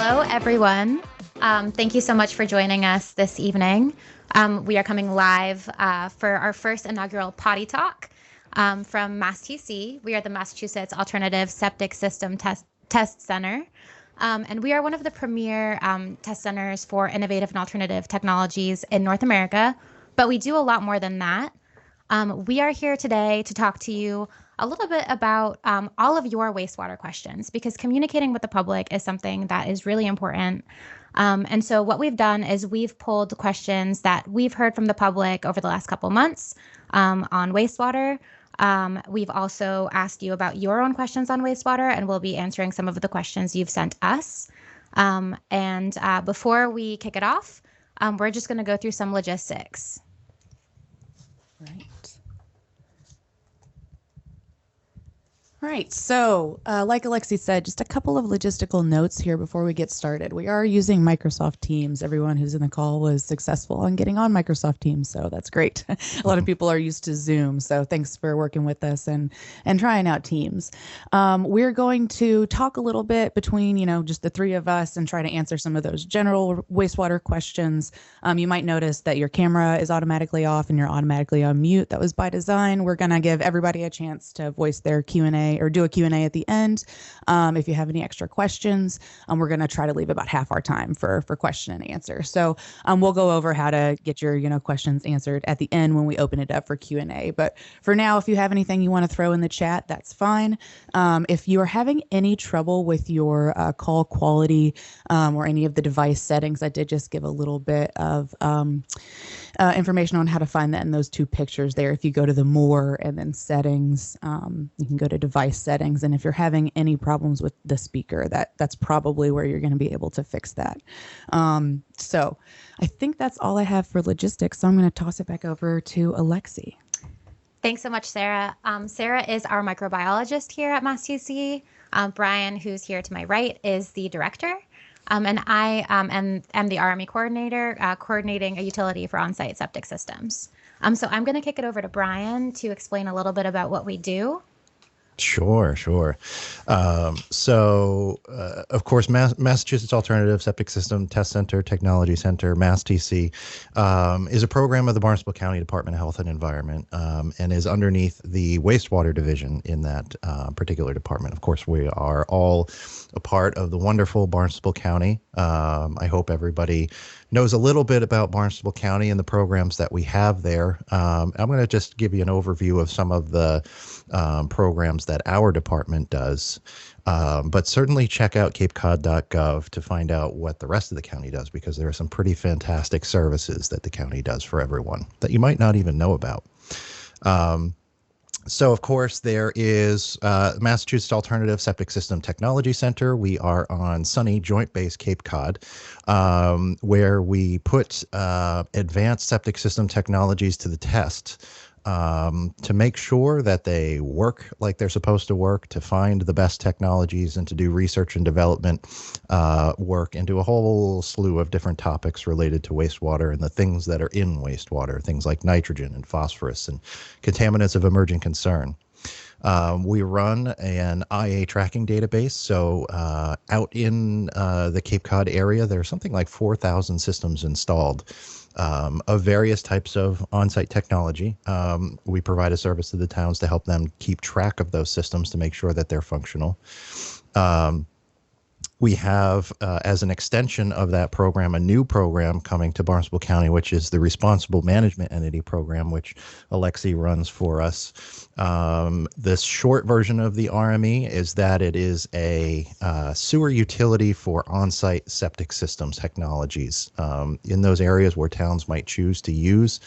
Hello, everyone. Thank you so much for joining us this evening. We are coming live for our first inaugural Potty Talk from MassTC. We are the Massachusetts Alternative Septic System Test Center. And we are one of the premier test centers for innovative and alternative technologies in North America. But we do a lot more than that. We are here today to talk to you a little bit about all of your wastewater questions, because communicating with the public is something that is really important. And so what we've done is we've pulled questions that we've heard from the public over the last couple months on wastewater. We've also asked you about your own questions on wastewater, and we'll be answering some of the questions you've sent us. And before we kick it off, we're just going to go through some logistics. Right. All right, so like Alexi said, just a couple of logistical notes here before we get started. We are using Microsoft Teams. Everyone who's in the call was successful in getting on Microsoft Teams, so that's great. A lot of people are used to Zoom, so thanks for working with us and trying out Teams. We're going to talk a little bit between, just the three of us and try to answer some of those general wastewater questions. You might notice that your camera is automatically off and you're automatically on mute. That was by design. We're going to give everybody a chance to voice their Q&A or do a Q&A at the end. If you have any extra questions, we're going to try to leave about half our time for question and answer. So we'll go over how to get your questions answered at the end when we open it up for Q&A. But for now, if you have anything you want to throw in the chat, that's fine. If you are having any trouble with your call quality or any of the device settings, I did just give a little bit of information on how to find that in those two pictures there. If you go to the more and then settings, you can go to device settings, and if you're having any problems with the speaker, that's probably where you're going to be able to fix that. So I think that's all I have for logistics, so I'm going to toss it back over to Alexi. Thanks so much, Sarah. Sarah is our microbiologist here at MassTC. Brian, who's here to my right, is the director. And I am the RME coordinator, coordinating a utility for on-site septic systems. So I'm going to kick it over to Brian to explain a little bit about what we do. Sure. Of course, Massachusetts Alternative Septic System Test Center, Technology Center, MassTC, is a program of the Barnstable County Department of Health and Environment, and is underneath the wastewater division in that particular department. Of course, we are all a part of the wonderful Barnstable County. I hope everybody knows a little bit about Barnstable County and the programs that we have there. I'm going to just give you an overview of some of the programs that our department does, but certainly check out capecod.gov to find out what the rest of the county does, because there are some pretty fantastic services that the county does for everyone that you might not even know about. So, of course, there is Massachusetts Alternative Septic System Technology Center. We are on sunny Joint Base Cape Cod, where we put advanced septic system technologies to the test to make sure that they work like they're supposed to work, to find the best technologies, and to do research and development work into a whole slew of different topics related to wastewater and the things that are in wastewater, things like nitrogen and phosphorus and contaminants of emerging concern. We run an IA tracking database. So out in the Cape Cod area, there's something like 4,000 systems installed of various types of on-site technology. We provide a service to the towns to help them keep track of those systems to make sure that they're functional. We have, as an extension of that program, a new program coming to Barnstable County, which is the Responsible Management Entity Program, which Alexi runs for us. This short version of the RME is that it is a sewer utility for on-site septic systems technologies in those areas where towns might choose to use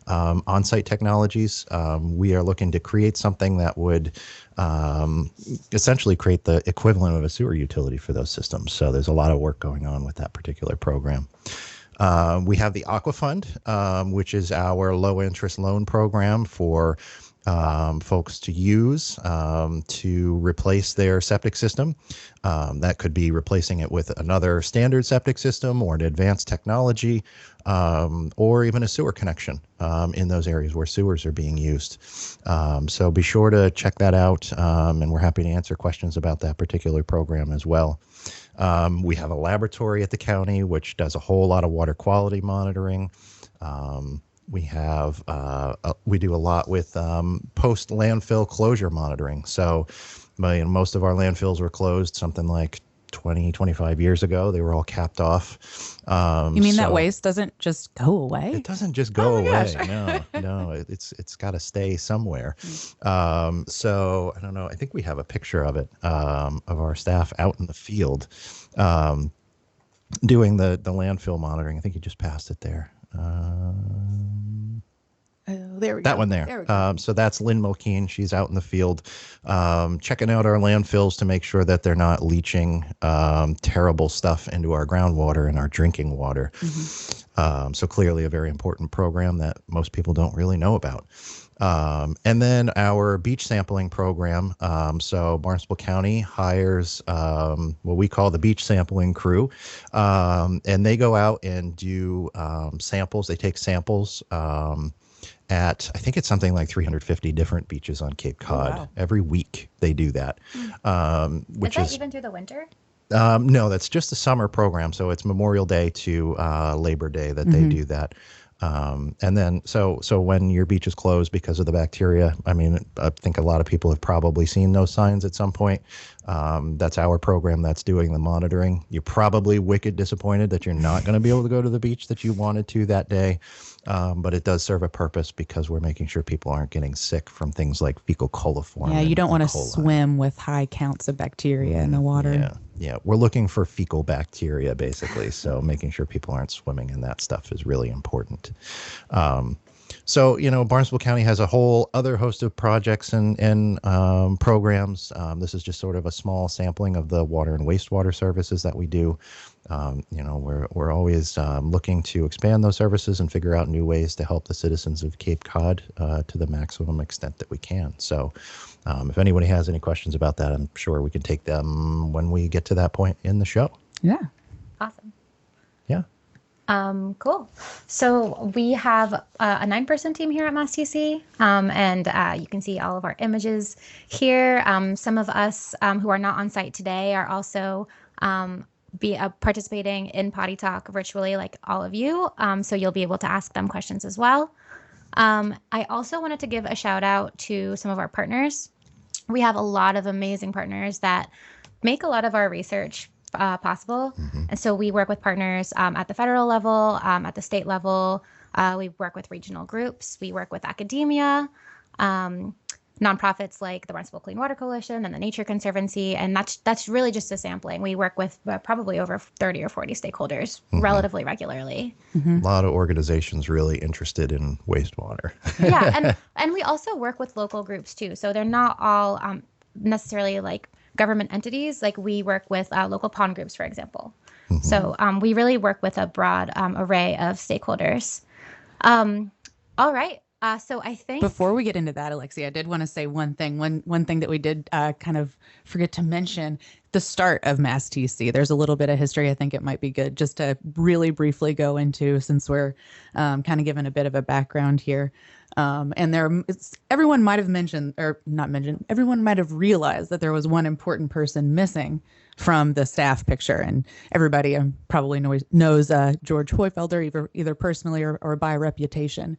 on-site technologies. We are looking to create something that would essentially create the equivalent of a sewer utility for those systems. So there's a lot of work going on with that particular program. We have the Aqua Fund, which is our low interest loan program for folks to use to replace their septic system. That could be replacing it with another standard septic system or an advanced technology, or even a sewer connection in those areas where sewers are being used. So be sure to check that out, and we're happy to answer questions about that particular program as well. We have a laboratory at the county, which does a whole lot of water quality monitoring. We do a lot with post landfill closure monitoring. So most of our landfills were closed something like 20, 25 years ago. They were all capped off. You mean that waste doesn't just go away? It doesn't just go away. Gosh. No, it's got to stay somewhere. So I don't know. I think we have a picture of it, of our staff out in the field, doing the landfill monitoring. I think you just passed it there. There we go. That one there. There we go. So that's Lynn Mulkeen. She's out in the field checking out our landfills to make sure that they're not leaching terrible stuff into our groundwater and our drinking water. So clearly a very important program that most people don't really know about. And then our beach sampling program. So Barnstable County hires what we call the beach sampling crew. And they go out and do samples. They take samples at, I think it's something like 350 different beaches on Cape Cod. Oh, wow. Every week they do that. Which is that even through the winter? No, that's just a summer program. So it's Memorial Day to Labor Day that they do that. And then, so when your beach is closed because of the bacteria, I mean, I think a lot of people have probably seen those signs at some point. That's our program that's doing the monitoring. You're probably wicked disappointed that you're not going to be able to go to the beach that you wanted to that day. But it does serve a purpose because we're making sure people aren't getting sick from things like fecal coliform. Yeah, you don't want to coli. swim with high counts of bacteria in the water. Yeah, we're looking for fecal bacteria, basically. So making sure people aren't swimming in that stuff is really important. So, Barnstable County has a whole other host of projects and programs. This is just sort of a small sampling of the water and wastewater services that we do. We're always looking to expand those services and figure out new ways to help the citizens of Cape Cod to the maximum extent that we can. So if anybody has any questions about that, I'm sure we can take them when we get to that point in the show. Yeah. Awesome. Yeah. Cool. So we have a 9-person team here at MassTC, and you can see all of our images here. Some of us who are not on site today are also participating in Potty Talk virtually, like all of you. So you'll be able to ask them questions as well. I also wanted to give a shout out to some of our partners. We have a lot of amazing partners that make a lot of our research possible. And so we work with partners at the federal level, at the state level. We work with regional groups. We work with academia, nonprofits like the Barnstable Clean Water Coalition and the Nature Conservancy. And that's really just a sampling. We work with probably over 30 or 40 stakeholders relatively regularly. A lot of organizations really interested in wastewater. Yeah, and we also work with local groups too. So they're not all necessarily like government entities. Like we work with local pond groups, for example. So we really work with a broad array of stakeholders. All right. So I think before we get into that, Alexi, I did want to say one thing. One thing that we did kind of forget to mention, the start of MassTC. There's a little bit of history I think it might be good just to really briefly go into, since we're kind of given a bit of a background here. And everyone might have mentioned, or not mentioned, everyone might have realized that there was one important person missing from the staff picture. And everybody probably knows George Hoyfelder, either personally or by reputation.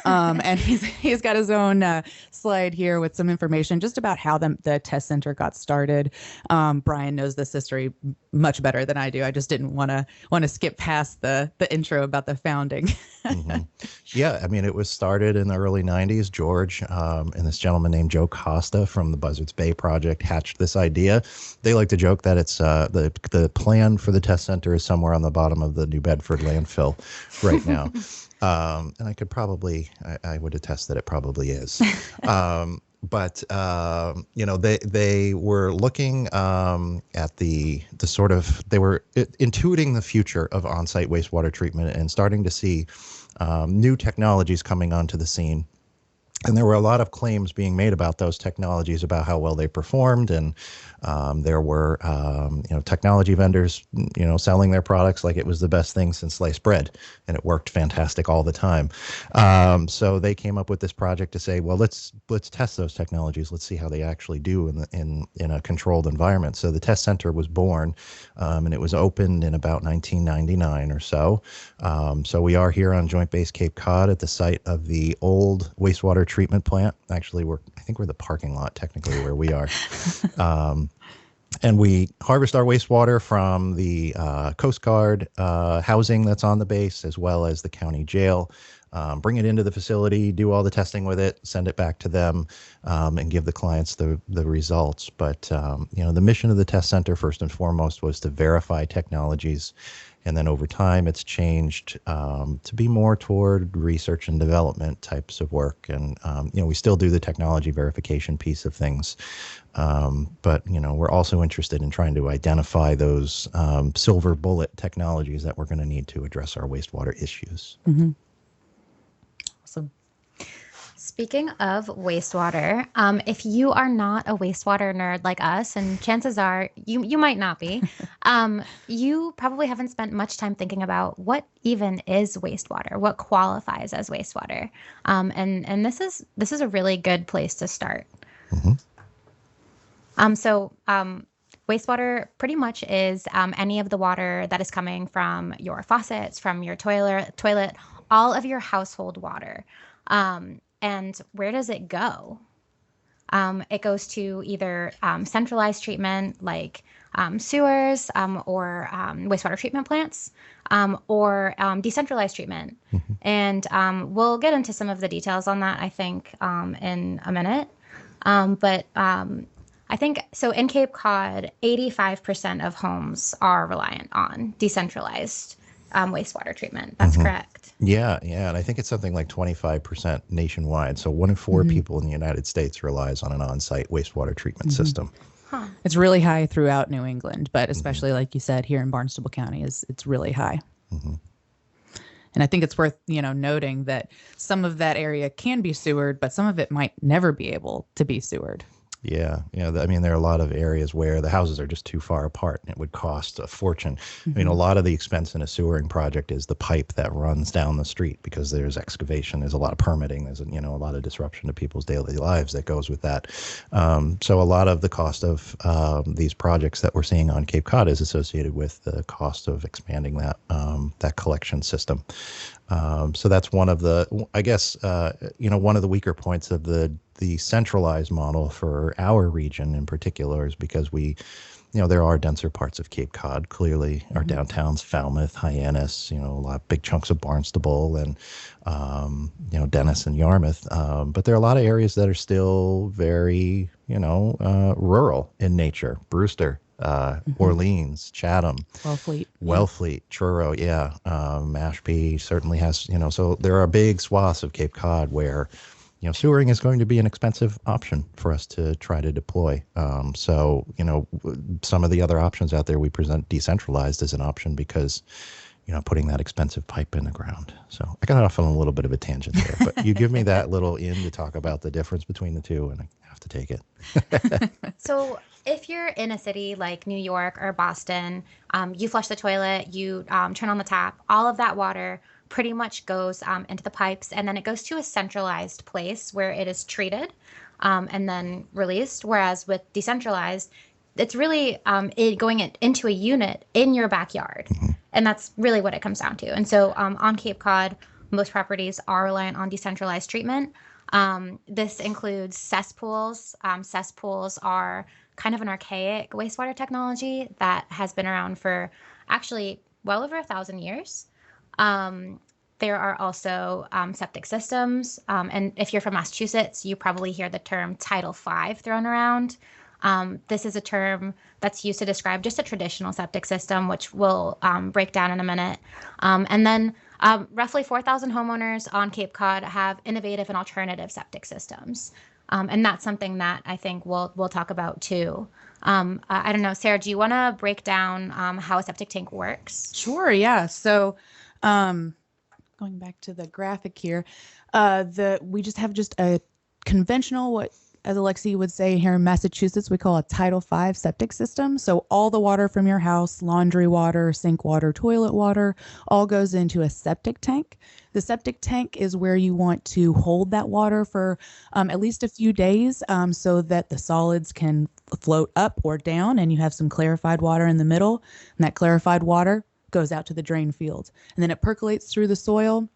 And he's got his own slide here with some information just about how the test center got started. Brian knows this history much better than I do. I just didn't want to skip past the intro about the founding. Yeah, I mean, it was started in the early 90s. George and this gentleman named Joe Costa from the Buzzards Bay Project hatched this idea. They like to joke that it's the plan for the test center is somewhere on the bottom of the New Bedford landfill right now. And I could probably, I would attest that it probably is. But they were looking at the sort of, they were intuiting the future of on-site wastewater treatment and starting to see new technologies coming onto the scene. And there were a lot of claims being made about those technologies, about how well they performed, and there were technology vendors selling their products like it was the best thing since sliced bread, and it worked fantastic all the time. So they came up with this project to say, well, let's test those technologies. Let's see how they actually do in a controlled environment. So the test center was born, and it was opened in about 1999 or so. So we are here on Joint Base Cape Cod at the site of the old wastewater treatment plant. Actually, I think we're the parking lot technically where we are. And we harvest our wastewater from the Coast Guard housing that's on the base, as well as the county jail. Bring it into the facility, do all the testing with it, send it back to them, and give the clients the results. But the mission of the test center, first and foremost, was to verify technologies. And then over time, it's changed to be more toward research and development types of work. And, we still do the technology verification piece of things. But, we're also interested in trying to identify those silver bullet technologies that we're going to need to address our wastewater issues. Mm-hmm. Awesome. Speaking of wastewater, if you are not a wastewater nerd like us, and chances are you might not be, you probably haven't spent much time thinking about what even is wastewater, what qualifies as wastewater, and this is a really good place to start. Mm-hmm. Wastewater pretty much is any of the water that is coming from your faucets, from your toilet, all of your household water. And where does it go? It goes to either centralized treatment like sewers or wastewater treatment plants, or decentralized treatment. Mm-hmm. And we'll get into some of the details on that, I think, in a minute. But I think so in Cape Cod, 85% of homes are reliant on decentralized wastewater treatment. That's Mm-hmm. correct. Yeah, and I think it's something like 25% nationwide. So 1 in 4 Mm-hmm. people in the United States relies on an on-site wastewater treatment Mm-hmm. system. Huh. It's really high throughout New England, but especially like you said, here in Barnstable County, it's really high. Mm-hmm. And I think it's worth, noting that some of that area can be sewered, but some of it might never be able to be sewered. Yeah. I mean, there are a lot of areas where the houses are just too far apart and it would cost a fortune. Mm-hmm. I mean, a lot of the expense in a sewering project is the pipe that runs down the street because there's excavation, there's a lot of permitting, there's, a lot of disruption to people's daily lives that goes with that. So a lot of the cost of these projects that we're seeing on Cape Cod is associated with the cost of expanding that collection system. So that's one of the, I guess, one of the weaker points of the centralized model for our region in particular is because there are denser parts of Cape Cod. Clearly, our downtowns, Falmouth, Hyannis, a lot of big chunks of Barnstable and, Dennis and Yarmouth. But there are a lot of areas that are still very, rural in nature. Brewster, Orleans, Chatham, Wellfleet, Truro, Mashpee certainly has, so there are big swaths of Cape Cod where, sewering is going to be an expensive option for us to try to deploy. So, some of the other options out there, we present decentralized as an option because, putting that expensive pipe in the ground. So I got off on a little bit of a tangent there, but you give me that little in to talk about the difference between the two, and I have to take it. So if you're in a city like New York or Boston, you flush the toilet, you turn on the tap, all of that water pretty much goes into the pipes, and then it goes to a centralized place where it is treated and then released. Whereas with decentralized, it's really going into a unit in your backyard. Mm-hmm. And that's really what it comes down to. And so on Cape Cod, most properties are reliant on decentralized treatment. This includes cesspools. Cesspools are kind of an archaic wastewater technology that has been around for actually well over 1,000 years. There are also septic systems. And if you're from Massachusetts, you probably hear the term Title V thrown around. This is a term that's used to describe just a traditional septic system, which we'll break down in a minute. And then roughly 4,000 homeowners on Cape Cod have innovative and alternative septic systems. And that's something that I think we'll talk about too. I don't know, Sarah, do you want to break down how a septic tank works? Sure, yeah. So going back to the graphic here, we just have a conventional, what as Alexi would say here in Massachusetts, we call a Title V septic system. So all the water from your house, laundry water, sink water, toilet water, all goes into a septic tank. The septic tank is where you want to hold that water for at least a few days so that the solids can float up or down and you have some clarified water in the middle. And that clarified water goes out to the drain field. And then it percolates through the soil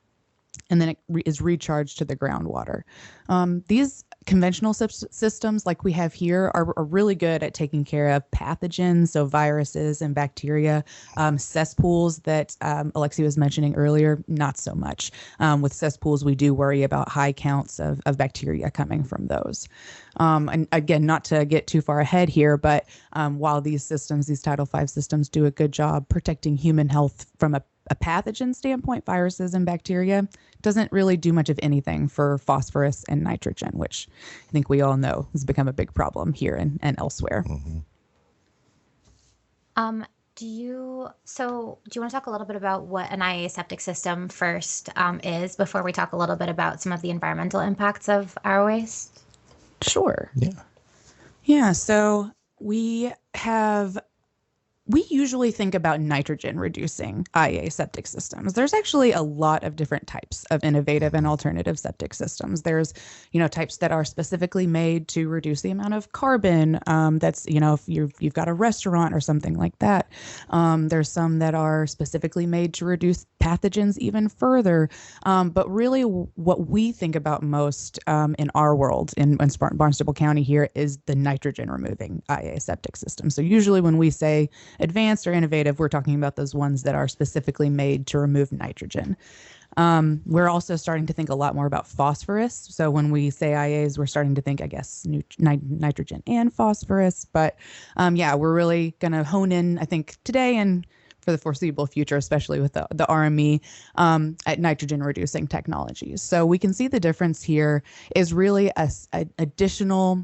and then it is recharged to the groundwater. These conventional systems like we have here are really good at taking care of pathogens, so viruses and bacteria. Cesspools that Alexi was mentioning earlier, not so much. With cesspools, we do worry about high counts of bacteria coming from those. And again, not to get too far ahead here, but while these systems, these Title V systems do a good job protecting human health from a pathogen standpoint, viruses and bacteria, doesn't really do much of anything for phosphorus and nitrogen, which I think we all know has become a big problem here and elsewhere. Do you want to talk a little bit about what an IA septic system first is before we talk a little bit about some of the environmental impacts of our waste? Sure. Yeah. Yeah. So we usually think about nitrogen reducing IA septic systems. There's actually a lot of different types of innovative and alternative septic systems. There's, types that are specifically made to reduce the amount of carbon. That's, if you've got a restaurant or something like that. There's some that are specifically made to reduce pathogens even further. But really what we think about most in our world in Barnstable County here is the nitrogen removing IA septic system. So usually when we say advanced or innovative, we're talking about those ones that are specifically made to remove nitrogen. We're also starting to think a lot more about phosphorus. So when we say IAs, we're starting to think, I guess, nitrogen and phosphorus. But we're really going to hone in, I think, today and for the foreseeable future, especially with the RME, at nitrogen reducing technologies. So we can see the difference here is really a additional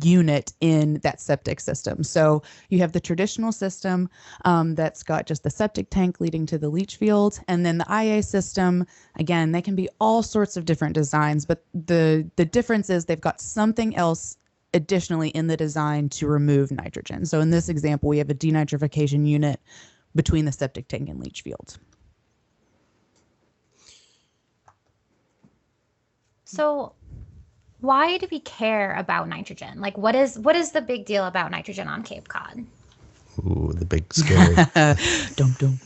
unit in that septic system. So you have the traditional system that's got just the septic tank leading to the leach field. And then the IA system, again, they can be all sorts of different designs, but the difference is they've got something else additionally in the design to remove nitrogen. So in this example, we have a denitrification unit between the septic tank and leach field. So why do we care about nitrogen? Like, what is the big deal about nitrogen on Cape Cod? Ooh, the big scary. Dum dum.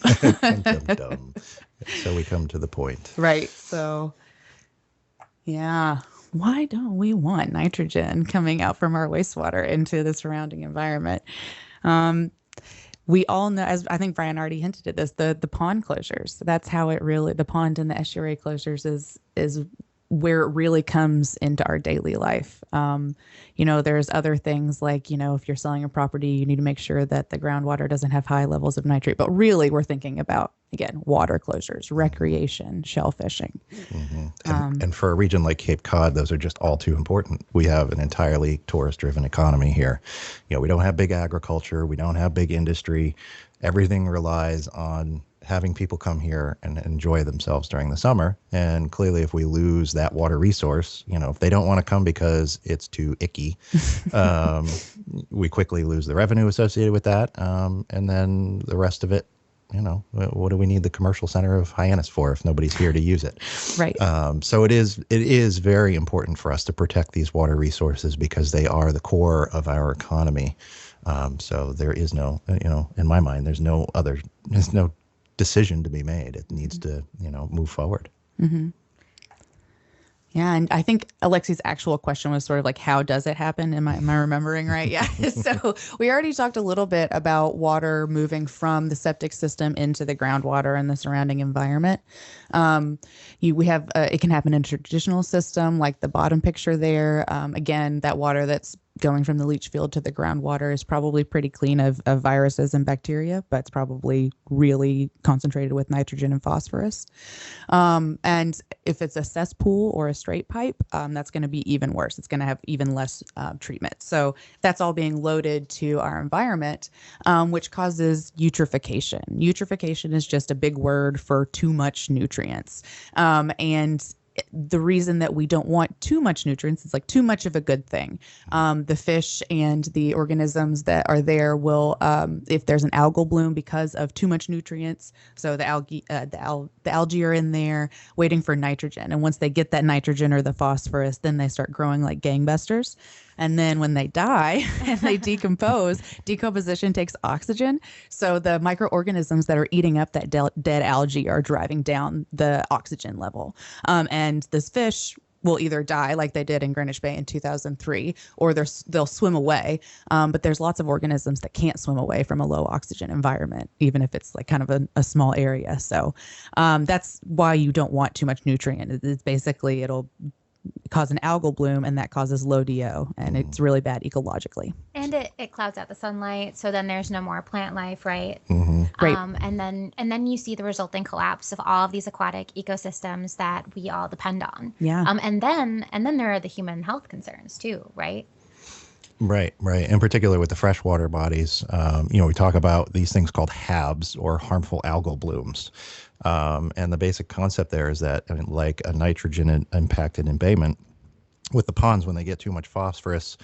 Dum, dum. So we come to the point. Right. So, yeah. Why don't we want nitrogen coming out from our wastewater into the surrounding environment? We all know, as I think Brian already hinted at this, the pond closures. That's how the pond and the estuary closures is where it really comes into our daily life. There's other things like, if you're selling a property, you need to make sure that the groundwater doesn't have high levels of nitrate. But really, we're thinking about, again, water closures, recreation, shellfishing. Mm-hmm. And for a region like Cape Cod, those are just all too important. We have an entirely tourist-driven economy here. We don't have big agriculture. We don't have big industry. Everything relies on having people come here and enjoy themselves during the summer. And clearly, if we lose that water resource, if they don't want to come because it's too icky, we quickly lose the revenue associated with that. And then the rest of it, what do we need the commercial center of Hyannis for if nobody's here to use it? Right. So it is very important for us to protect these water resources because they are the core of our economy. So there is no, in my mind, there's no decision to be made. It needs to, move forward. Mm-hmm. Yeah, and I think Alexi's actual question was sort of like, how does it happen? Am I remembering right? Yeah. So we already talked a little bit about water moving from the septic system into the groundwater and the surrounding environment. It can happen in a traditional system, like the bottom picture there. Again, that water that's going from the leach field to the groundwater is probably pretty clean of viruses and bacteria, but it's probably really concentrated with nitrogen and phosphorus. And if it's a cesspool or a straight pipe, that's going to be even worse. It's going to have even less treatment. So that's all being loaded to our environment, which causes eutrophication. Eutrophication is just a big word for too much nutrients. And the reason that we don't want too much nutrients, it's like too much of a good thing. The fish and the organisms that are there will, if there's an algal bloom because of too much nutrients, so the algae are in there waiting for nitrogen. And once they get that nitrogen or the phosphorus, then they start growing like gangbusters. And then when they die and they decompose, decomposition takes oxygen. So the microorganisms that are eating up that dead algae are driving down the oxygen level. And this fish will either die like they did in Greenwich Bay in 2003, or they'll swim away. But there's lots of organisms that can't swim away from a low oxygen environment, even if it's like kind of a small area. So that's why you don't want too much nutrient. It's basically, it'll cause an algal bloom, and that causes low DO, and it's really bad ecologically. And it clouds out the sunlight, so then there's no more plant life, right? Right. And then you see the resulting collapse of all of these aquatic ecosystems that we all depend on. Yeah. And then there are the human health concerns too, right? Right. In particular with the freshwater bodies, we talk about these things called HABs, or harmful algal blooms. And the basic concept there is that, like a nitrogen impacted embayment, with the ponds, when they get too much phosphorus,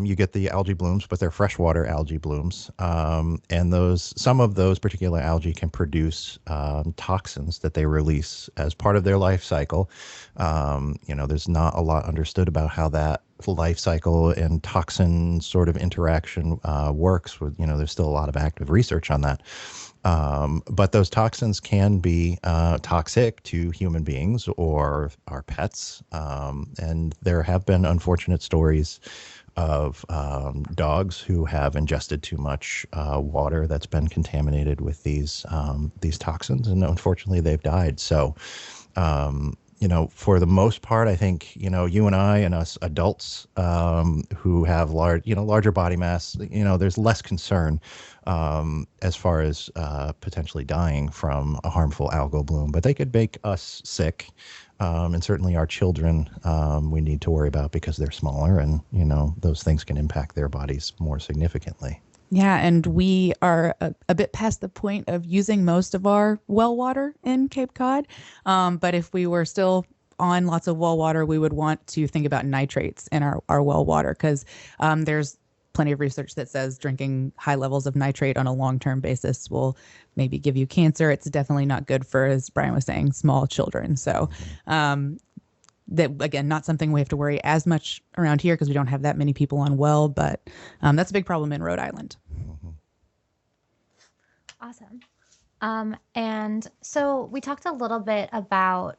you get the algae blooms, but they're freshwater algae blooms. And some of those particular algae can produce toxins that they release as part of their life cycle. There's not a lot understood about how that life cycle and toxin sort of interaction works. There's still a lot of active research on that. But those toxins can be toxic to human beings or our pets. And there have been unfortunate stories of dogs who have ingested too much water that's been contaminated with these toxins, and unfortunately they've died. So, for the most part, I think, you and I and us adults who have larger body mass, there's less concern as far as potentially dying from a harmful algal bloom, but they could make us sick. And certainly our children, we need to worry about because they're smaller, and, those things can impact their bodies more significantly. Yeah, and we are a bit past the point of using most of our well water in Cape Cod. But if we were still on lots of well water, we would want to think about nitrates in our well water, because there's plenty of research that says drinking high levels of nitrate on a long-term basis will maybe give you cancer. It's definitely not good for, as Brian was saying, small children. So that, again, not something we have to worry as much around here because we don't have that many people on well, but that's a big problem in Rhode Island. Awesome. And so we talked a little bit about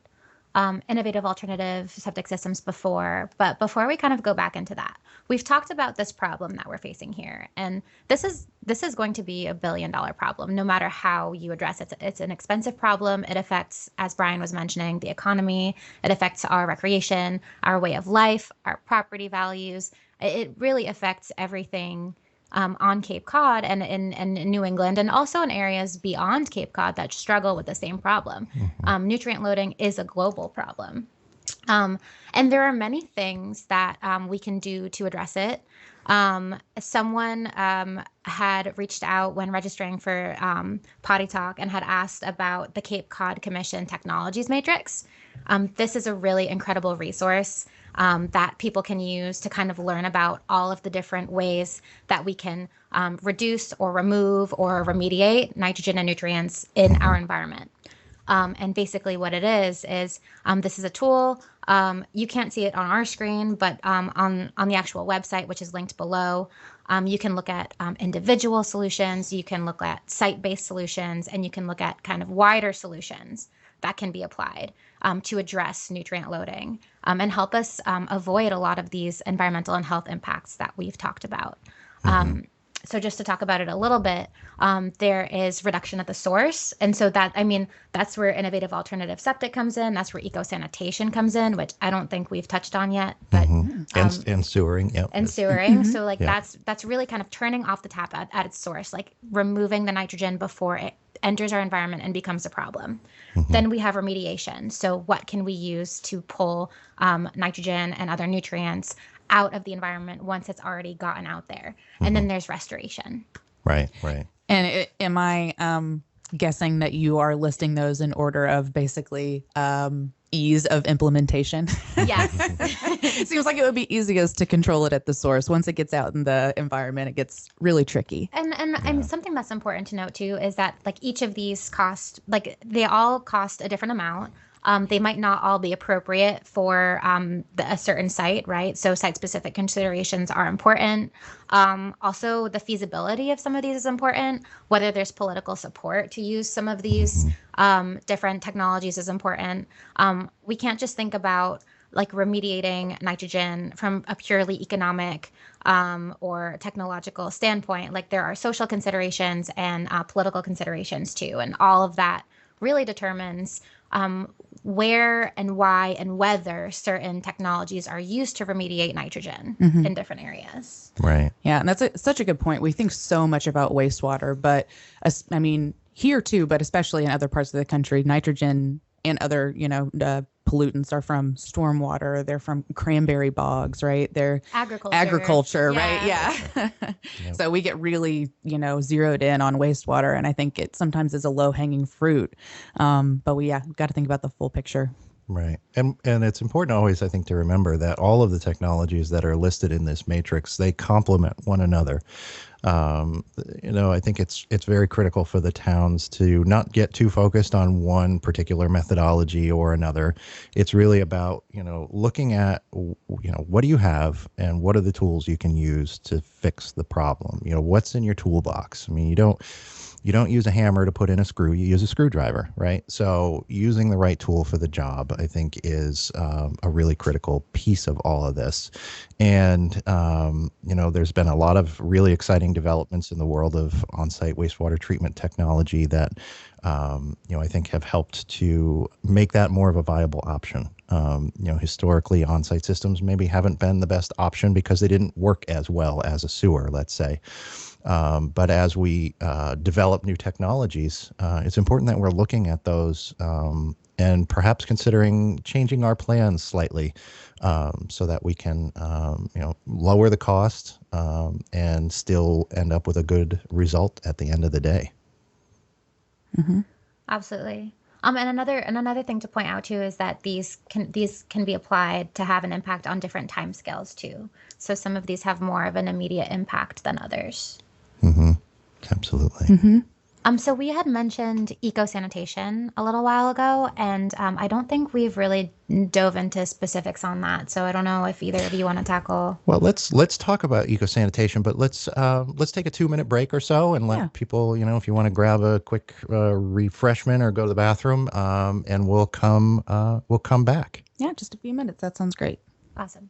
innovative alternative septic systems before, but before we kind of go back into that, we've talked about this problem that we're facing here, and this is going to be $1 billion problem no matter how you address it. It's an expensive problem. It affects, as Brian was mentioning, the economy. It affects our recreation, our way of life, our property values. It really affects everything on Cape Cod and in New England, and also in areas beyond Cape Cod that struggle with the same problem. Nutrient loading is a global problem. And there are many things that we can do to address it. Someone had reached out when registering for Potty Talk and had asked about the Cape Cod Commission Technologies Matrix. This is a really incredible resource that people can use to kind of learn about all of the different ways that we can reduce or remove or remediate nitrogen and nutrients in our environment. And basically what it is this is a tool. You can't see it on our screen, but on the actual website, which is linked below, you can look at individual solutions, you can look at site-based solutions, and you can look at kind of wider solutions that can be applied to address nutrient loading and help us avoid a lot of these environmental and health impacts that we've talked about. So just to talk about it a little bit, there is reduction at the source. And so that's where innovative alternative septic comes in. That's where eco-sanitation comes in, which I don't think we've touched on yet. But and sewering, yeah. And sewering. So that's really kind of turning off the tap at its source, like removing the nitrogen before it enters our environment and becomes a problem. Then we have remediation. So what can we use to pull nitrogen and other nutrients out of the environment once it's already gotten out there? And then there's restoration. Right. And am I guessing that you are listing those in order of basically ease of implementation. Yes. Seems like it would be easiest to control it at the source. Once it gets out in the environment, it gets really tricky. And something that's important to note too is that like each of these cost, like they all cost a different amount. They might not all be appropriate for a certain site, right? So site-specific considerations are important. Also, the feasibility of some of these is important. Whether there's political support to use some of these different technologies is important. We can't just think about like remediating nitrogen from a purely economic or technological standpoint. Like there are social considerations and political considerations too, and all of that really determines where and why and whether certain technologies are used to remediate nitrogen in different areas. Right. Yeah, and that's such a good point. We think so much about wastewater, but I mean, here too, but especially in other parts of the country, nitrogen and other, pollutants are from stormwater. They're from cranberry bogs, right? They're agriculture, right? Yeah. So we get really, zeroed in on wastewater, and I think it sometimes is a low hanging fruit. But we've got to think about the full picture. Right. And it's important always, I think, to remember that all of the technologies that are listed in this matrix, they complement one another. I think it's very critical for the towns to not get too focused on one particular methodology or another. It's really about, looking at, what do you have and what are the tools you can use to fix the problem? What's in your toolbox? I mean, you don't use a hammer to put in a screw, you use a screwdriver, right? So using the right tool for the job, I think, is a really critical piece of all of this. And, there's been a lot of really exciting developments in the world of on-site wastewater treatment technology that, I think have helped to make that more of a viable option. Historically, on-site systems maybe haven't been the best option because they didn't work as well as a sewer, let's say. But as we develop new technologies, it's important that we're looking at those and perhaps considering changing our plans slightly so that we can, lower the cost and still end up with a good result at the end of the day. Mm-hmm. Absolutely. And another thing to point out too is that these can be applied to have an impact on different timescales too. So some of these have more of an immediate impact than others. Mm-hmm. Absolutely. Mm-hmm. So we had mentioned eco-sanitation a little while ago, and I don't think we've really dove into specifics on that. So I don't know if either of you want to tackle. Well, let's talk about eco-sanitation, but let's take a 2-minute break or so and let people, if you want to grab a quick refreshment or go to the bathroom, and we'll come back. Yeah, just a few minutes. That sounds great. Awesome.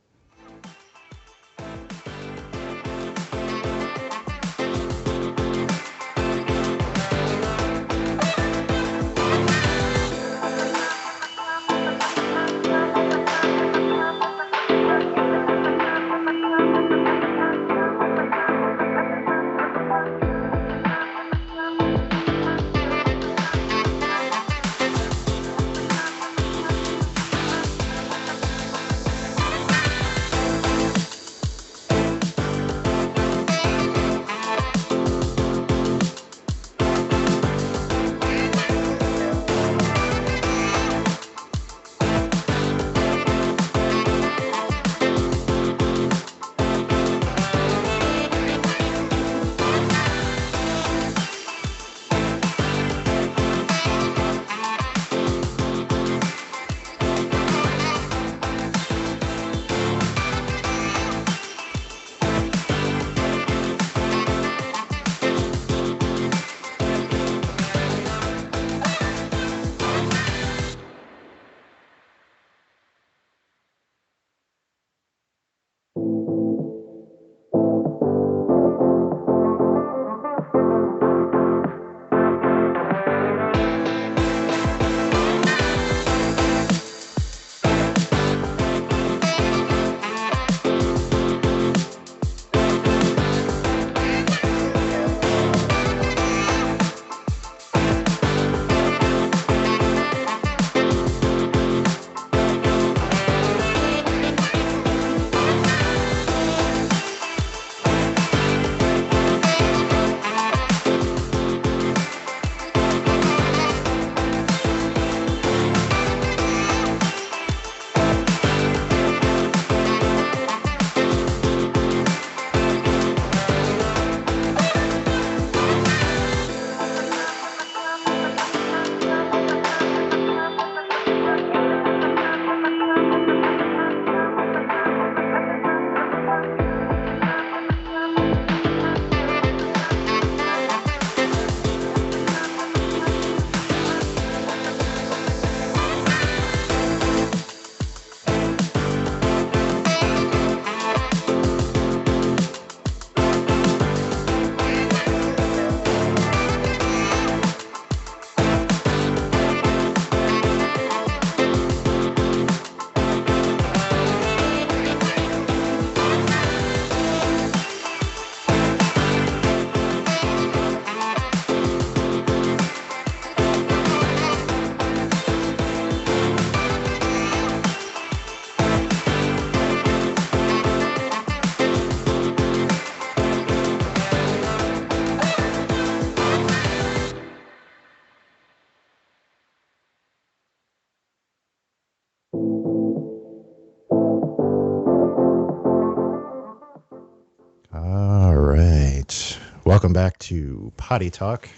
Welcome back to Potty Talk.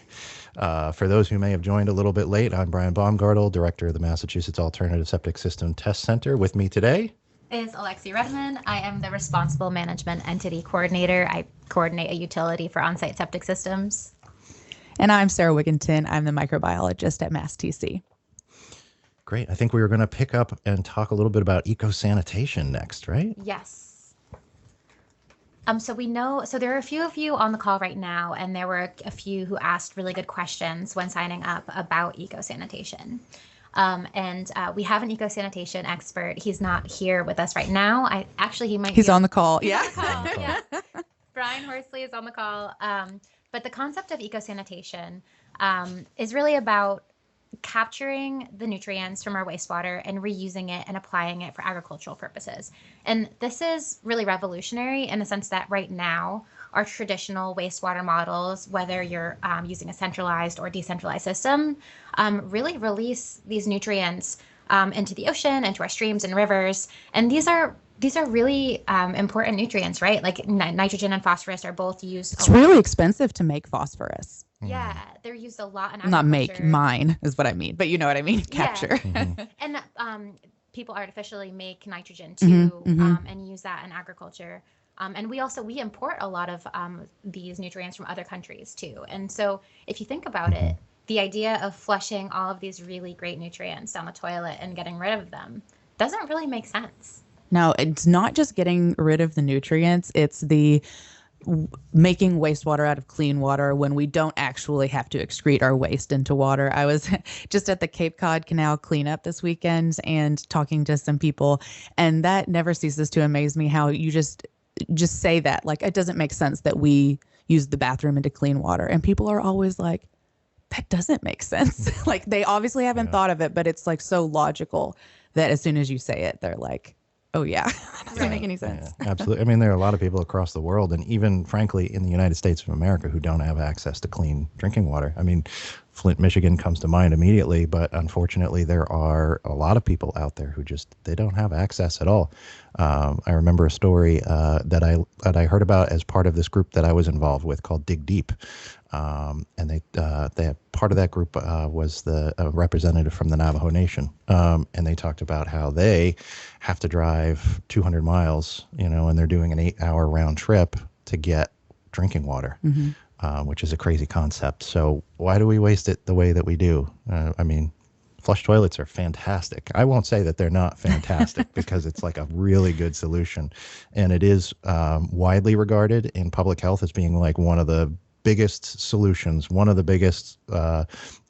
For those who may have joined a little bit late, I'm Brian Baumgartel, Director of the Massachusetts Alternative Septic System Test Center. With me today is Alexi Redman. I am the Responsible Management Entity Coordinator. I coordinate a utility for on-site septic systems. And I'm Sarah Wigginton. I'm the microbiologist at MassTC. Great. I think we were going to pick up and talk a little bit about eco-sanitation next, right? Yes. So there are a few of you on the call right now, and there were a few who asked really good questions when signing up about eco-sanitation. We have an eco-sanitation expert. He's not here with us right now. He's on the call. Yeah. Brian Horsley is on the call. But the concept of eco-sanitation is really about capturing the nutrients from our wastewater and reusing it and applying it for agricultural purposes. And this is really revolutionary in the sense that right now, our traditional wastewater models, whether you're using a centralized or decentralized system, really release these nutrients into the ocean, into our streams and rivers. And these are really important nutrients, right? Like nitrogen and phosphorus are both used. It's really expensive to make phosphorus. Yeah, they're used a lot in agriculture. Not make, mine is what I mean, but you know what I mean, capture. Yeah. And people artificially make nitrogen too, and use that in agriculture. And we import a lot of these nutrients from other countries too. And so if you think about it, the idea of flushing all of these really great nutrients down the toilet and getting rid of them doesn't really make sense. No, it's not just getting rid of the nutrients. It's the making wastewater out of clean water when we don't actually have to excrete our waste into water. I was just at the Cape Cod Canal cleanup this weekend and talking to some people, and that never ceases to amaze me how you just say that. Like, it doesn't make sense that we use the bathroom into clean water. And people are always like, that doesn't make sense. Like, they obviously haven't thought of it, but it's like so logical that as soon as you say it, they're like, oh, yeah, that doesn't make any sense. Yeah, absolutely. I mean, there are a lot of people across the world, and even, frankly, in the United States of America, who don't have access to clean drinking water. I mean, Flint, Michigan comes to mind immediately, but unfortunately, there are a lot of people out there who they don't have access at all. I remember a story that I heard about as part of this group that I was involved with called Dig Deep. And they part of that group was the representative from the Navajo Nation, and they talked about how they have to drive 200 miles, and they're doing an 8-hour round trip to get drinking water, which is a crazy concept. So why do we waste it the way that we do? I mean, flush toilets are fantastic. I won't say that they're not fantastic because it's like a really good solution, and it is widely regarded in public health as being like one of the biggest solutions, one of the biggest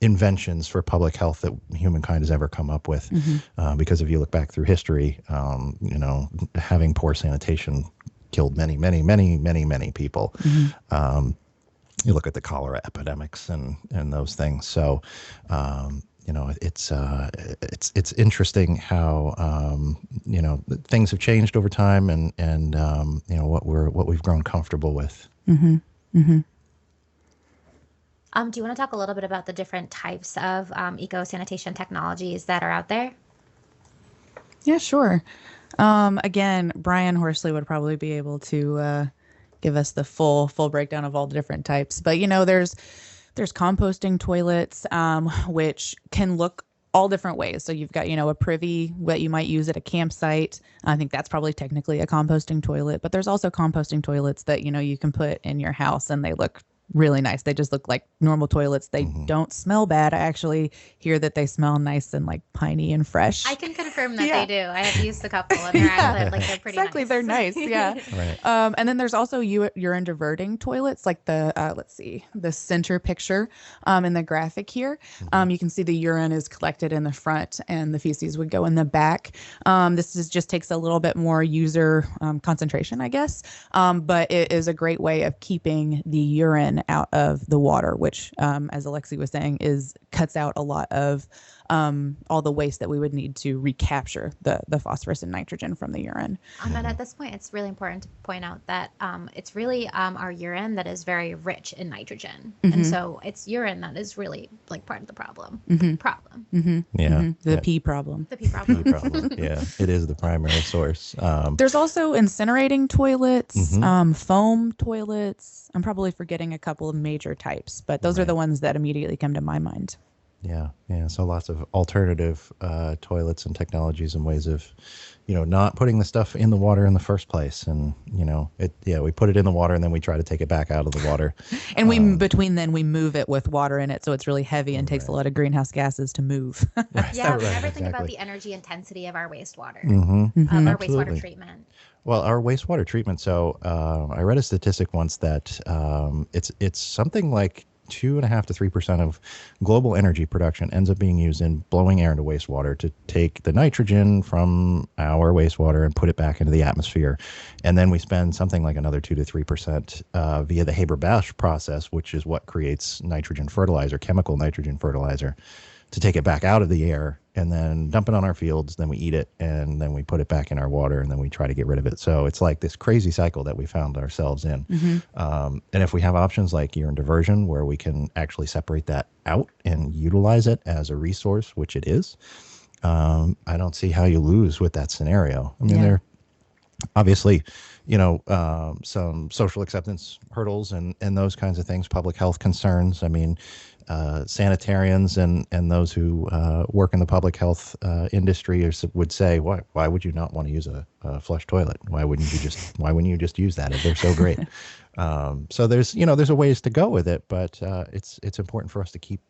inventions for public health that humankind has ever come up with. Because if you look back through history, having poor sanitation killed many, many, many, many, many people. You look at the cholera epidemics and those things. So, it's interesting how things have changed over time, and what we've grown comfortable with. Do you want to talk a little bit about the different types of eco-sanitation technologies that are out there? Yeah, sure. Again, Brian Horsley would probably be able to give us the full breakdown of all the different types. But there's composting toilets, which can look all different ways. So you've got a privy, what you might use at a campsite. I think that's probably technically a composting toilet. But there's also composting toilets that you can put in your house, and they look really nice. They just look like normal toilets. They don't smell bad. I actually hear that they smell nice and like piney and fresh. I can confirm that they do. I have used a couple and they're actually they're pretty exactly. nice. They're nice. Yeah. Right. And then there's also urine diverting toilets, like the the center picture in the graphic here. You can see the urine is collected in the front and the feces would go in the back. This just takes a little bit more user concentration, I guess. But it is a great way of keeping the urine out of the water, which, as Alexi was saying, cuts out a lot of all the waste that we would need to recapture the phosphorus and nitrogen from the urine. And at this point, it's really important to point out that it's really our urine that is very rich in nitrogen. And so it's urine that is really like part of the problem. Yeah. The pee problem. The pee problem. Problem. Yeah, it is the primary source. There's also incinerating toilets, foam toilets. I'm probably forgetting a couple of major types, but those are the ones that immediately come to my mind. Yeah. So lots of alternative toilets and technologies and ways of, not putting the stuff in the water in the first place. And, we put it in the water and then we try to take it back out of the water. And we move it with water in it. So it's really heavy and takes a lot of greenhouse gases to move. Yeah, we never think about the energy intensity of our wastewater, our wastewater treatment. Well, our wastewater treatment. So I read a statistic once that it's something like 2.5 to 3% of global energy production ends up being used in blowing air into wastewater to take the nitrogen from our wastewater and put it back into the atmosphere. And then we spend something like another 2 to 3% via the Haber-Bosch process, which is what creates nitrogen fertilizer, chemical nitrogen fertilizer, to take it back out of the air and then dump it on our fields. Then we eat it and then we put it back in our water and then we try to get rid of it. So it's like this crazy cycle that we found ourselves in. And if we have options like urine diversion, where we can actually separate that out and utilize it as a resource, which it is, I don't see how you lose with that scenario. I mean, there obviously, some social acceptance hurdles and those kinds of things, public health concerns. I mean, sanitarians and those who work in the public health industry would say, why would you not want to use a flush toilet? Why wouldn't you just use that if they're so great? So there's a ways to go with it, but it's important for us to keep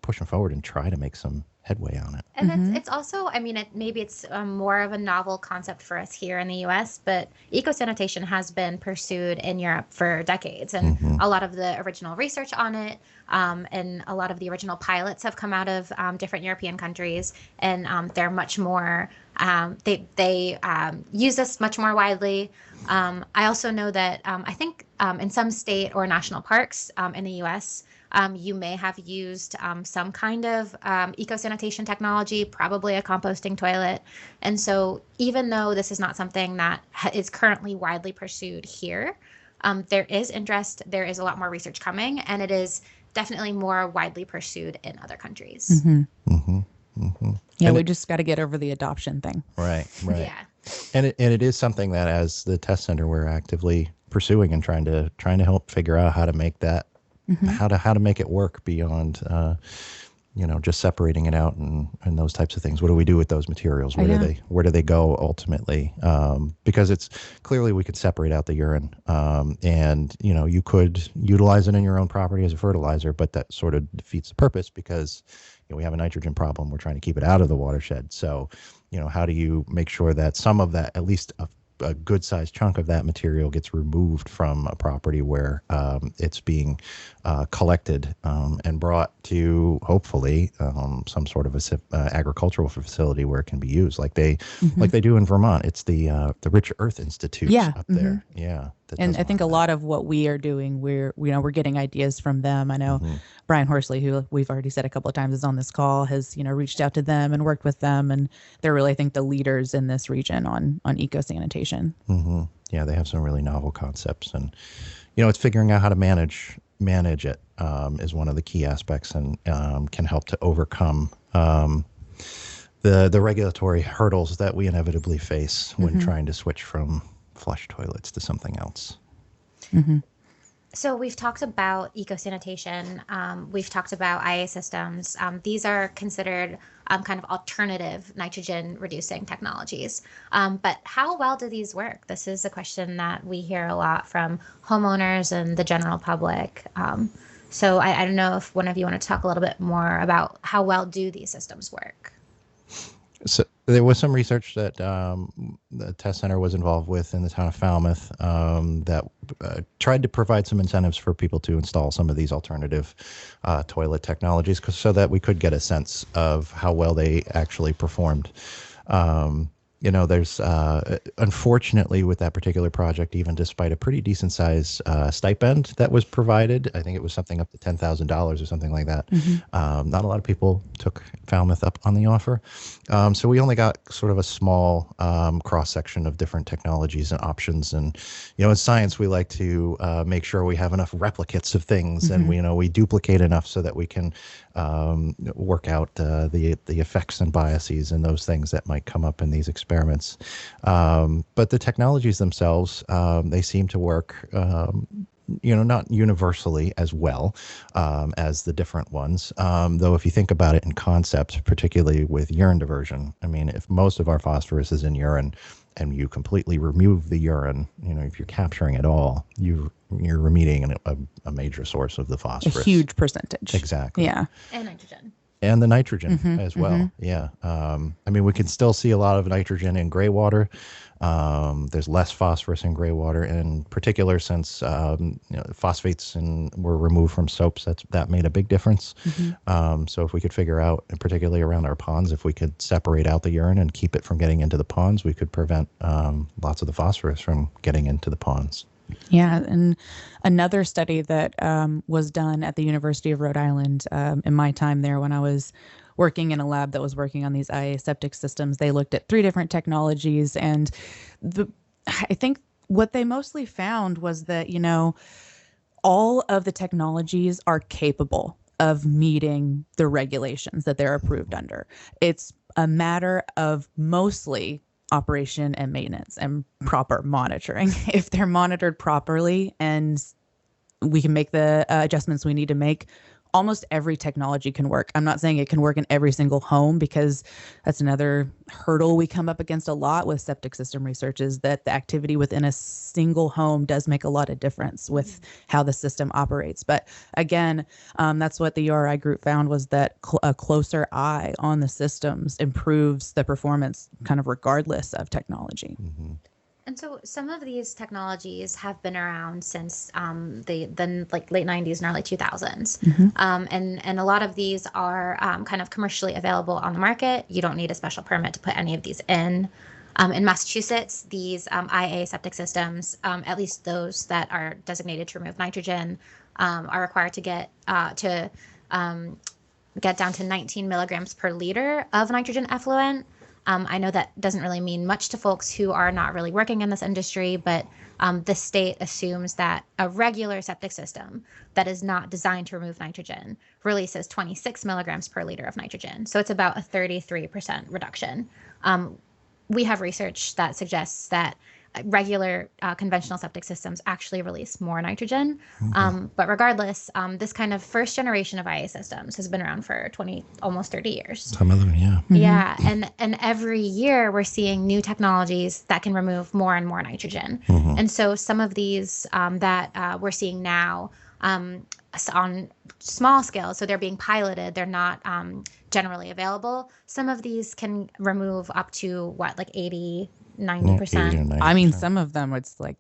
pushing forward and try to make some headway on it. And it's also, maybe it's more of a novel concept for us here in the U.S., but eco-sanitation has been pursued in Europe for decades. And a lot of the original research on it and a lot of the original pilots have come out of different European countries. And they're much more, they use this much more widely. I also know that I think in some state or national parks in the U.S., you may have used some kind of eco-sanitation technology, probably a composting toilet. And so even though this is not something that is currently widely pursued here, there is interest, there is a lot more research coming, and it is definitely more widely pursued in other countries. Yeah, we just got to get over the adoption thing. Right. Yeah. And it is something that as the test center we're actively pursuing and trying to help figure out how to make that how to make it work beyond just separating it out and those types of things. What do we do with those materials? Where do they go ultimately? Because it's clearly we could separate out the urine and you could utilize it in your own property as a fertilizer, but that sort of defeats the purpose because we have a nitrogen problem. We're trying to keep it out of the watershed. So how do you make sure that some of that, at least a good sized chunk of that material, gets removed from a property where it's being collected and brought to hopefully some sort of a agricultural facility where it can be used, like they do in Vermont. It's the Rich Earth Institute up there. Yeah. And I think a lot of what we are doing, we're getting ideas from them. I know Brian Horsley, who we've already said a couple of times is on this call, has reached out to them and worked with them, and they're really, I think, the leaders in this region on eco-sanitation. Yeah, they have some really novel concepts, and it's figuring out how to manage it is one of the key aspects, and can help to overcome the regulatory hurdles that we inevitably face when trying to switch from flush toilets to something else. So we've talked about eco-sanitation. We've talked about IA systems. These are considered kind of alternative nitrogen reducing technologies. But how well do these work? This is a question that we hear a lot from homeowners and the general public. So I don't know if one of you want to talk a little bit more about how well do these systems work? So there was some research that the test center was involved with in the town of Falmouth that tried to provide some incentives for people to install some of these alternative toilet technologies so that we could get a sense of how well they actually performed. There's unfortunately with that particular project, even despite a pretty decent size stipend that was provided, I think it was something up to $10,000 or something like that. Not a lot of people took Falmouth up on the offer. So we only got sort of a small cross section of different technologies and options. And in science, we like to make sure we have enough replicates of things, and we duplicate enough so that we can work out the effects and biases and those things that might come up in these experiments. But the technologies themselves, they seem to work. Not universally as well as the different ones. Though if you think about it in concept, particularly with urine diversion, I mean, if most of our phosphorus is in urine and you completely remove the urine, if you're capturing it all, you're removing a major source of the phosphorus. A huge percentage. Exactly. Yeah. And nitrogen. And the nitrogen as well. Yeah. I mean, we can still see a lot of nitrogen in gray water. There's less phosphorus in gray water, in particular since phosphates were removed from soaps. That made a big difference. So if we could figure out, and particularly around our ponds, if we could separate out the urine and keep it from getting into the ponds, we could prevent lots of the phosphorus from getting into the ponds. Yeah, and another study that was done at the University of Rhode Island in my time there when I was working in a lab that was working on these IA septic systems, they looked at 3 different technologies, and I think what they mostly found was that, all of the technologies are capable of meeting the regulations that they're approved under. It's a matter of mostly operation and maintenance and proper monitoring. If they're monitored properly and we can make the adjustments we need to make, almost every technology can work. I'm not saying it can work in every single home, because that's another hurdle we come up against a lot with septic system research, is that the activity within a single home does make a lot of difference with how the system operates. But again, that's what the URI group found, was that a closer eye on the systems improves the performance kind of regardless of technology. And so some of these technologies have been around since the late 90s and early 2000s. And a lot of these are kind of commercially available on the market. You don't need a special permit to put any of these in. In Massachusetts, these IA septic systems, at least those that are designated to remove nitrogen, are required to get down to 19 milligrams per liter of nitrogen effluent. I know that doesn't really mean much to folks who are not really working in this industry, but the state assumes that a regular septic system that is not designed to remove nitrogen releases 26 milligrams per liter of nitrogen. So it's about a 33% reduction. We have research that suggests that regular conventional septic systems actually release more nitrogen. But regardless, this kind of first generation of IA systems has been around for almost 30 years. Some of them, yeah. Yeah, and every year we're seeing new technologies that can remove more and more nitrogen. And so some of these that we're seeing now on small scale, so they're being piloted, they're not generally available. Some of these can remove up to 80, 90%. I mean, some of them it's like,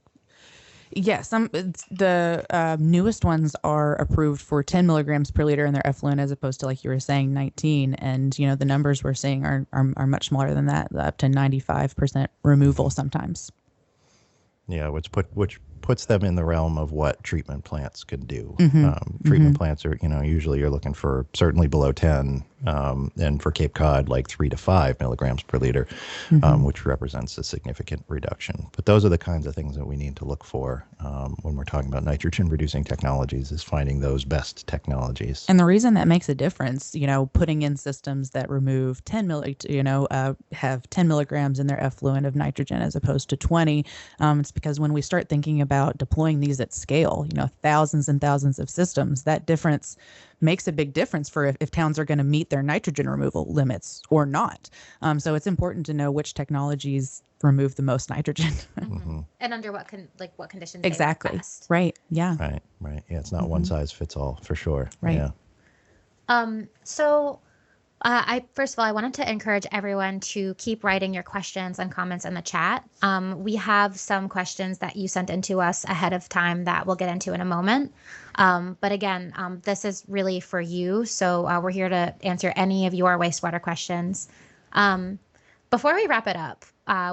the newest ones are approved for 10 milligrams per liter in their effluent, as opposed to, like you were saying, 19. And the numbers we're seeing are much smaller than that, up to 95% removal sometimes. Yeah, which puts them in the realm of what treatment plants can do. Treatment plants are, usually you're looking for certainly below 10, and for Cape Cod, like 3 to 5 milligrams per liter, which represents a significant reduction. But those are the kinds of things that we need to look for when we're talking about nitrogen reducing technologies, is finding those best technologies. And the reason that makes a difference, putting in systems that remove 10 have 10 milligrams in their effluent of nitrogen as opposed to 20, it's because when we start thinking about deploying these at scale, thousands and thousands of systems, that difference makes a big difference for if towns are going to meet their nitrogen removal limits or not. So it's important to know which technologies remove the most nitrogen. And under what conditions exactly. they work best. Right. Yeah. Right. Yeah, it's not one size fits all, for sure. Right. Yeah. So first of all, I wanted to encourage everyone to keep writing your questions and comments in the chat. We have some questions that you sent in to us ahead of time that we'll get into in a moment. But again, this is really for you. So we're here to answer any of your wastewater questions. Before we wrap it up,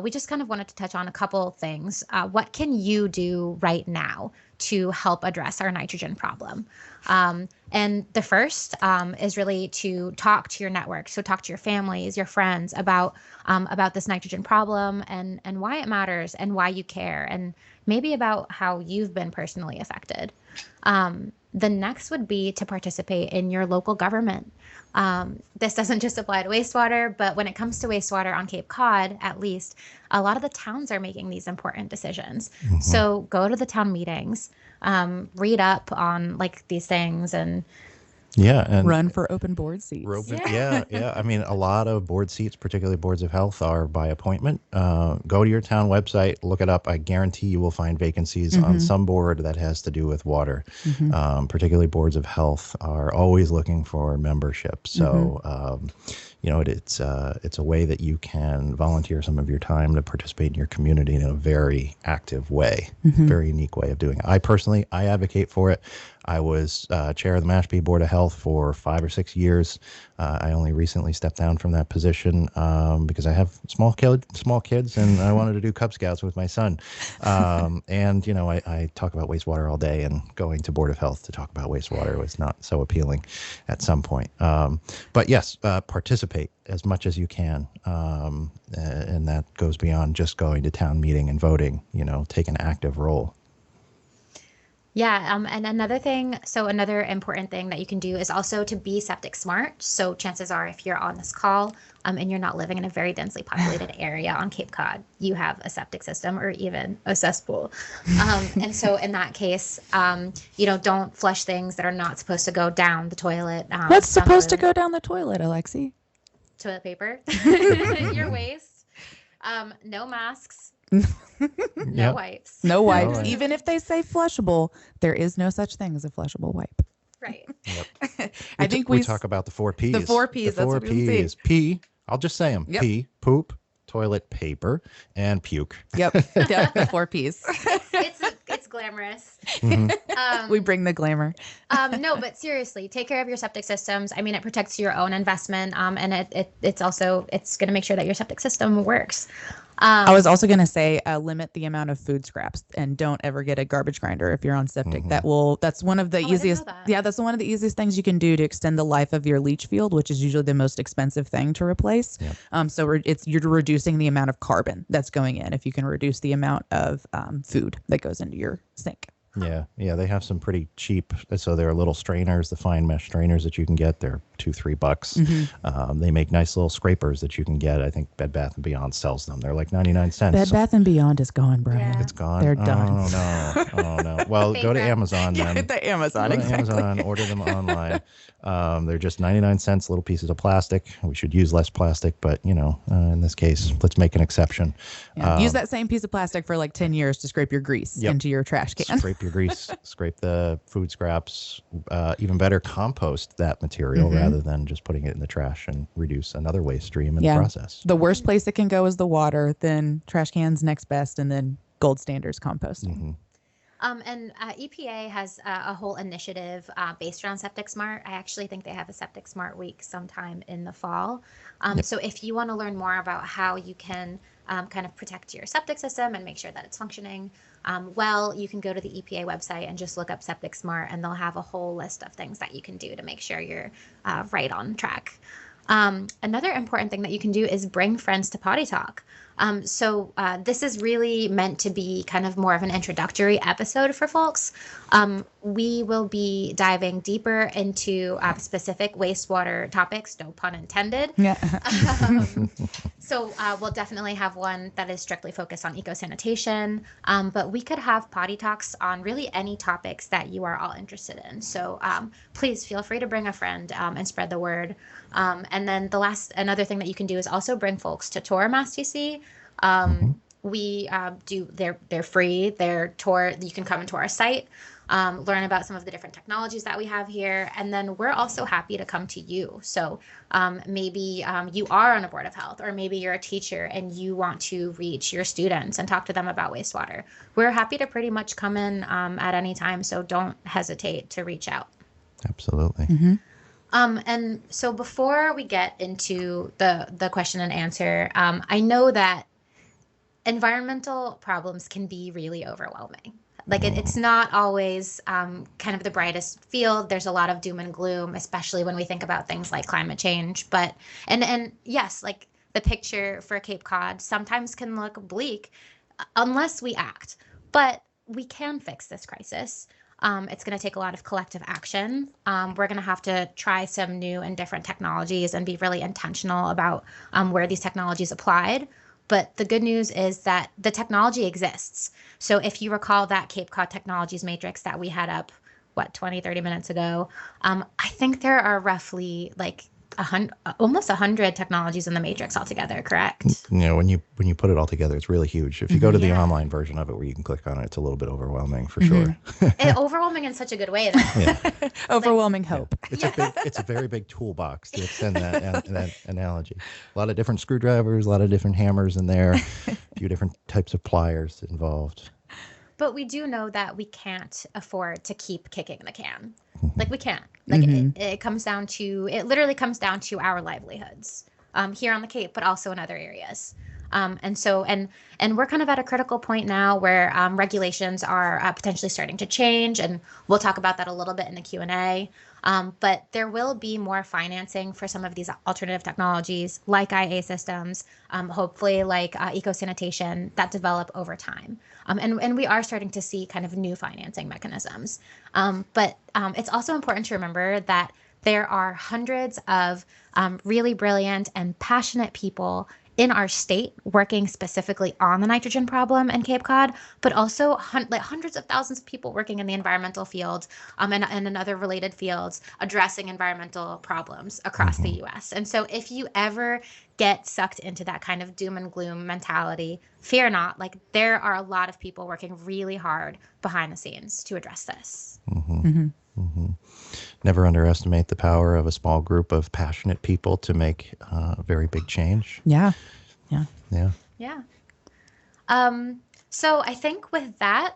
we just kind of wanted to touch on a couple things. What can you do right now to help address our nitrogen problem? And the first is really to talk to your network. So talk to your families, your friends about this nitrogen problem and why it matters and why you care, and maybe about how you've been personally affected. The next would be to participate in your local government. This doesn't just apply to wastewater, but when it comes to wastewater on Cape Cod, at least, a lot of the towns are making these important decisions. So go to the town meetings, read up on like these things, and And run for open board seats. I mean, a lot of board seats, particularly boards of health, are by appointment. Go to your town website, look it up. I guarantee you will find vacancies on some board that has to do with water. Particularly boards of health are always looking for membership. So, it's a way that you can volunteer some of your time to participate in your community in a very active way, very unique way of doing it. I advocate for it. I was chair of the Mashpee Board of Health for 5 or 6 years. I only recently stepped down from that position because I have small kids, and I wanted to do Cub Scouts with my son. I talk about wastewater all day, and going to Board of Health to talk about wastewater was not so appealing at some point. But yes, participate as much as you can, and that goes beyond just going to town meeting and voting. Take an active role. Yeah, and another important thing that you can do is also to be septic smart. So chances are, if you're on this call and you're not living in a very densely populated area on Cape Cod, you have a septic system or even a cesspool. And so in that case, don't flush things that are not supposed to go down the toilet. What's supposed to go down the toilet, Alexi? Toilet paper, your waste, no masks. No wipes. No wipes. Even if they say flushable, there is no such thing as a flushable wipe. Right. Yep. I think we talk about the 4 Ps. The 4 Ps. The 4 Ps. Pee. I'll just say them. Yep. Pee, poop, toilet paper, and puke. Yep. The 4 Ps. It's glamorous. We bring the glamour. No, but seriously, take care of your septic systems. I mean, it protects your own investment, and it's going to make sure that your septic system works. I was also going to say limit the amount of food scraps, and don't ever get a garbage grinder if you're on septic. That's one of the easiest. That's one of the easiest things you can do to extend the life of your leach field, which is usually the most expensive thing to replace. Yep. So you're reducing the amount of carbon that's going in if you can reduce the amount of food that goes into your sink. Yeah, they have some pretty cheap. So there are little strainers, the fine mesh strainers that you can get. They're $2-3. They make nice little scrapers that you can get. I think Bed Bath & Beyond sells them. They're like 99 cents. Bed Bath & Beyond is gone, Brian. Yeah. It's gone. They're done. Oh no. Well, go to Amazon then. Hit the Amazon. Go to exactly. Amazon, order them online. They're just 99 cents, little pieces of plastic. We should use less plastic, but in this case, let's make an exception. Yeah. Use that same piece of plastic for like 10 years to scrape your grease into your trash can. Scrape your grease, scrape the food scraps. Even better, compost that material rather than just putting it in the trash, and reduce another waste stream in the process. The worst place it can go is the water, then trash cans next best, and then gold standards composting. EPA has a whole initiative based around Septic Smart. I actually think they have a Septic Smart Week sometime in the fall. So if you want to learn more about how you can kind of protect your septic system and make sure that it's functioning you can go to the EPA website and just look up Septic Smart, and they'll have a whole list of things that you can do to make sure you're right on track. Another important thing that you can do is bring friends to Potty Talk. This is really meant to be kind of more of an introductory episode for folks. We will be diving deeper into specific wastewater topics, no pun intended. Yeah. We'll definitely have one that is strictly focused on eco-sanitation, but we could have Potty Talks on really any topics that you are all interested in. So please feel free to bring a friend and spread the word. And then another thing that you can do is also bring folks to tour MassTC. We they're free. They're tour. You can come into our site, learn about some of the different technologies that we have here, and then we're also happy to come to you. So maybe you are on a board of health, or maybe you're a teacher and you want to reach your students and talk to them about wastewater. We're happy to pretty much come in at any time, so don't hesitate to reach out. Absolutely. And so before we get into the question and answer, I know that environmental problems can be really overwhelming. Like it's not always kind of the brightest field. There's a lot of doom and gloom, especially when we think about things like climate change. But and yes, like the picture for Cape Cod sometimes can look bleak unless we act. But we can fix this crisis. It's going to take a lot of collective action. We're going to have to try some new and different technologies and be really intentional about where these technologies applied. But the good news is that the technology exists. So if you recall that Cape Cod Technologies Matrix that we had up, what, 20, 30 minutes ago, I think there are roughly like almost 100 technologies in the matrix altogether, correct? When you put it all together, it's really huge. If you go to the Yeah. online version of it where you can click on it, it's a little bit overwhelming for sure. Overwhelming in such a good way, though. Yeah. Overwhelming hope. It's a very big toolbox to extend that analogy. A lot of different screwdrivers, a lot of different hammers in there, a few different types of pliers involved. But we do know that we can't afford to keep kicking the can. Like we can't. Like it literally comes down to our livelihoods here on the Cape, but also in other areas. And we're kind of at a critical point now where regulations are potentially starting to change, and we'll talk about that a little bit in the Q&A. But there will be more financing for some of these alternative technologies like IA systems, hopefully like eco-sanitation that develop over time. And we are starting to see kind of new financing mechanisms. But it's also important to remember that there are hundreds of really brilliant and passionate people in our state working specifically on the nitrogen problem in Cape Cod, but also hundreds of thousands of people working in the environmental field and in other related fields addressing environmental problems across the U.S. And so if you ever get sucked into that kind of doom and gloom mentality, fear not. Like there are a lot of people working really hard behind the scenes to address this. Never underestimate the power of a small group of passionate people to make very big change. Yeah. So I think with that,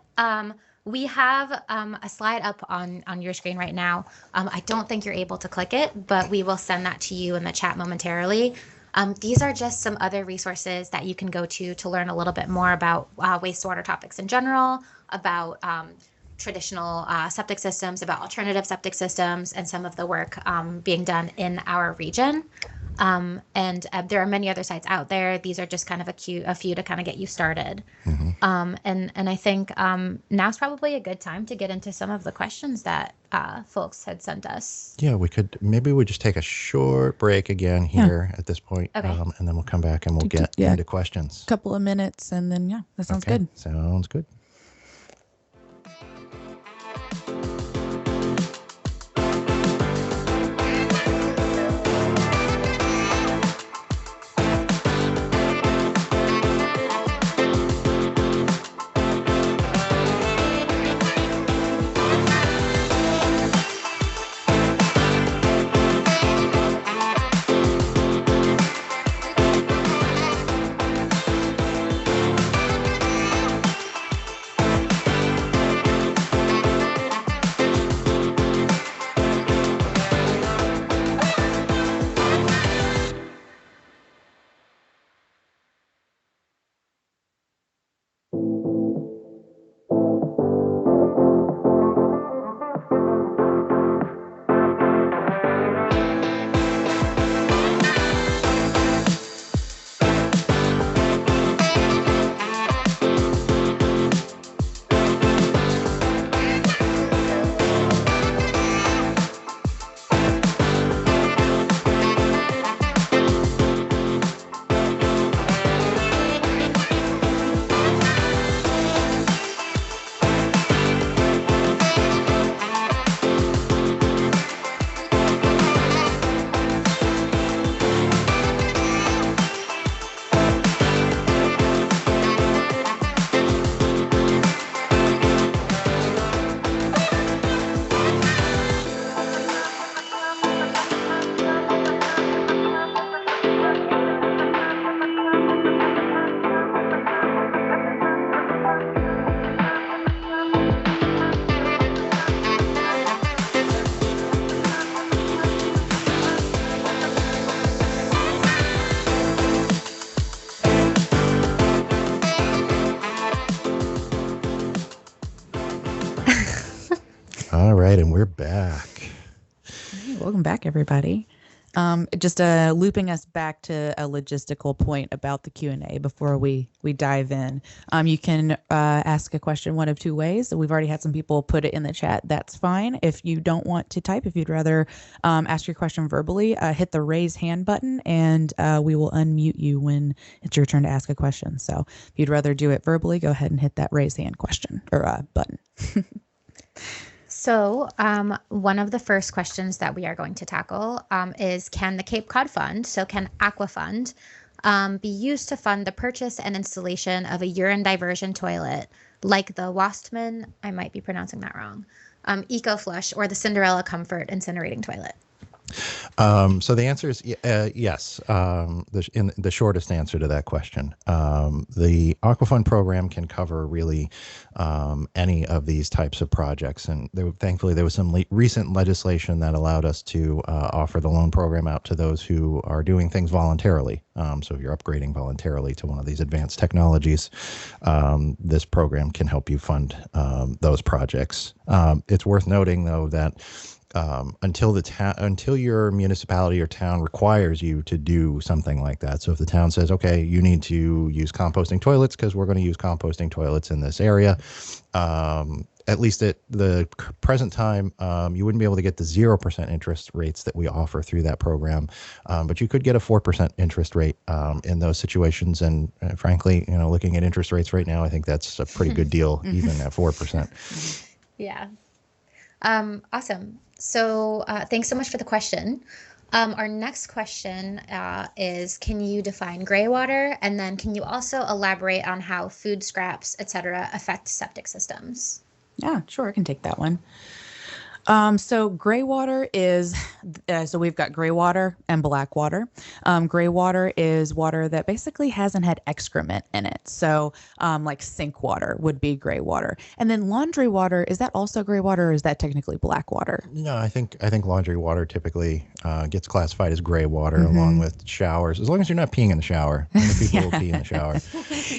we have a slide up on your screen right now. I don't think you're able to click it, but we will send that to you in the chat momentarily. These are just some other resources that you can go to learn a little bit more about wastewater topics in general, about traditional septic systems, about alternative septic systems, and some of the work being done in our region. And there are many other sites out there. These are just kind of a few to kind of get you started. And I think now's probably a good time to get into some of the questions that folks had sent us. Yeah, maybe we just take a short break again here at this point, Okay. and then we'll come back and we'll get into questions. Couple of minutes, and then that sounds good. Sounds good. Welcome back, everybody. Just looping us back to a logistical point about the Q&A before we dive in. You can ask a question one of two ways. We've already had some people put it in the chat. That's fine. If you don't want to type, if you'd rather ask your question verbally, hit the raise hand button and we will unmute you when it's your turn to ask a question. So if you'd rather do it verbally, go ahead and hit that raise hand question or button. So one of the first questions that we are going to tackle is, can the Cape Cod Fund, so can Aqua Fund, be used to fund the purchase and installation of a urine diversion toilet like the Wastman, I might be pronouncing that wrong, EcoFlush, or the Cinderella Comfort incinerating toilet? So the answer is yes. The shortest answer to that question. The Aquafund program can cover really any of these types of projects, and thankfully there was some recent legislation that allowed us to offer the loan program out to those who are doing things voluntarily. So if you're upgrading voluntarily to one of these advanced technologies, this program can help you fund those projects. It's worth noting, though, that until your municipality or town requires you to do something like that. So if the town says, okay, you need to use composting toilets because we're going to use composting toilets in this area, at least at the present time, you wouldn't be able to get the 0% interest rates that we offer through that program, but you could get a 4% interest rate in those situations. And frankly, looking at interest rates right now, I think that's a pretty good deal, even at 4%. Yeah. Awesome. So thanks so much for the question. Our next question is, can you define gray water? And then can you also elaborate on how food scraps, et cetera, affect septic systems? Yeah, sure. I can take that one. So gray water is, so we've got gray water and black water. Gray water is water that basically hasn't had excrement in it. So like sink water would be gray water. And then laundry water, is that also gray water or is that technically black water? No, I think laundry water typically gets classified as gray water along with showers, as long as you're not peeing in the shower. Many people will pee in the shower.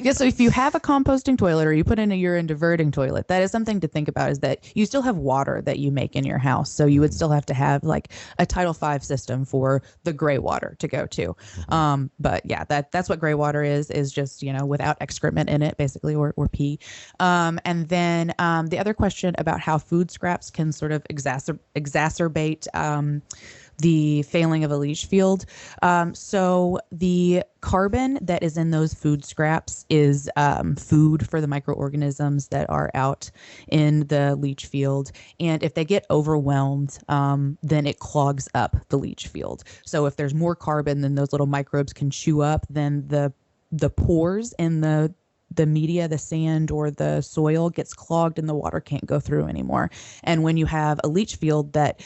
Yeah, so if you have a composting toilet or you put in a urine diverting toilet, that is something to think about, is that you still have water that you make in your house. So you would still have to have like a Title V system for the gray water to go to. But yeah, that's what gray water is just, without excrement in it, basically, or pee. And then the other question about how food scraps can sort of exacerbate the failing of a leach field. So the carbon that is in those food scraps is food for the microorganisms that are out in the leach field. And if they get overwhelmed, then it clogs up the leach field. So if there's more carbon than those little microbes can chew up, then the pores in the media, the sand or the soil gets clogged and the water can't go through anymore. And when you have a leach field that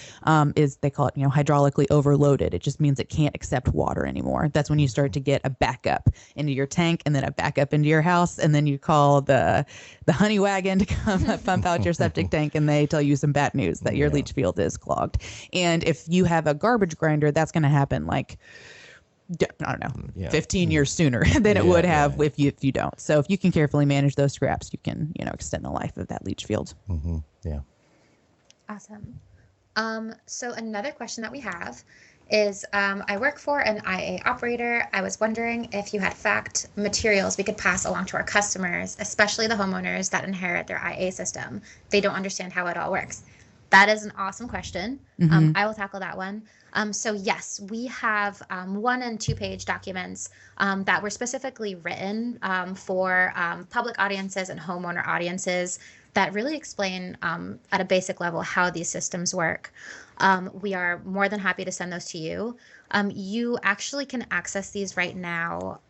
is, they call it, hydraulically overloaded, it just means it can't accept water anymore. That's when you start to get a backup into your tank and then a backup into your house. And then you call the honey wagon to come pump out your septic tank and they tell you some bad news that your leach field is clogged. And if you have a garbage grinder, that's going to happen like, I don't know, 15 years sooner than it would have if you don't. So if you can carefully manage those scraps, you can, extend the life of that leach field. Yeah. Awesome. So another question that we have is, I work for an IA operator. I was wondering if you had fact materials we could pass along to our customers, especially the homeowners that inherit their IA system. They don't understand how it all works. That is an awesome question. I will tackle that one. So yes, we have 1- and 2-page documents that were specifically written for public audiences and homeowner audiences that really explain at a basic level how these systems work. We are more than happy to send those to you. You actually can access these right now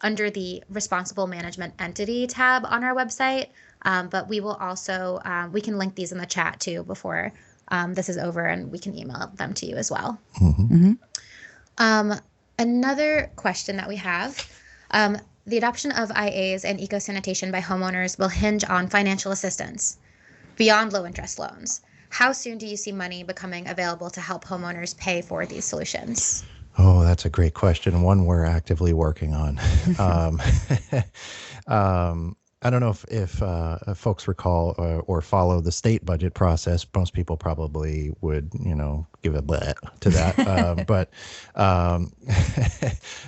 under the Responsible Management Entity tab on our website. But we will also, we can link these in the chat too before this is over, and we can email them to you as well. Another question that we have, the adoption of IAs and eco-sanitation by homeowners will hinge on financial assistance beyond low interest loans. How soon do you see money becoming available to help homeowners pay for these solutions? Oh, that's a great question. One we're actively working on. I don't know if folks recall or follow the state budget process. Most people probably would, give a bleh to that. But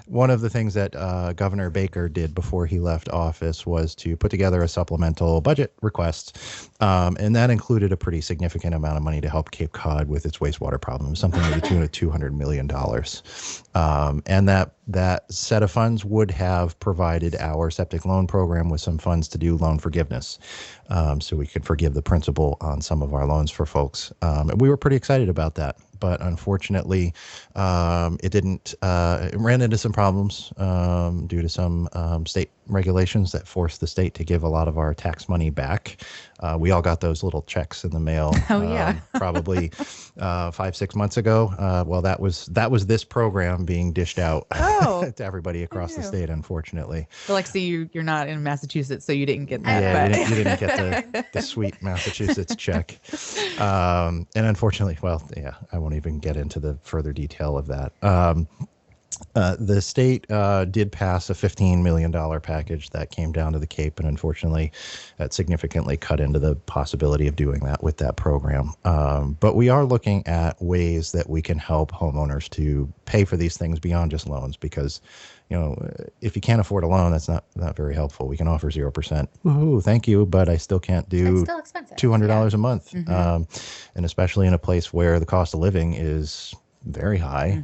one of the things that Governor Baker did before he left office was to put together a supplemental budget request, and that included a pretty significant amount of money to help Cape Cod with its wastewater problem, something to the tune of $200 million. And that set of funds would have provided our septic loan program with some funds to do loan forgiveness, so we could forgive the principal on some of our loans for folks. And we were pretty excited about that. But unfortunately, it didn't. It ran into some problems due to some state regulations that forced the state to give a lot of our tax money back. We all got those little checks in the mail. Oh, yeah. Probably 5-6 months ago. Well, that was this program being dished out to everybody across the state. Unfortunately, Alexi, you're not in Massachusetts, so you didn't get that. Yeah, you didn't get the sweet Massachusetts check. And unfortunately, well, yeah, I won't even get into the further detail of that. The state did pass a $15 million package that came down to the Cape, and unfortunately, that significantly cut into the possibility of doing that with that program. But we are looking at ways that we can help homeowners to pay for these things beyond just loans, because if you can't afford a loan, that's not very helpful. We can offer 0%. Woohoo, thank you, but I still can't do It's still expensive. $200 a month, and especially in a place where the cost of living is very high.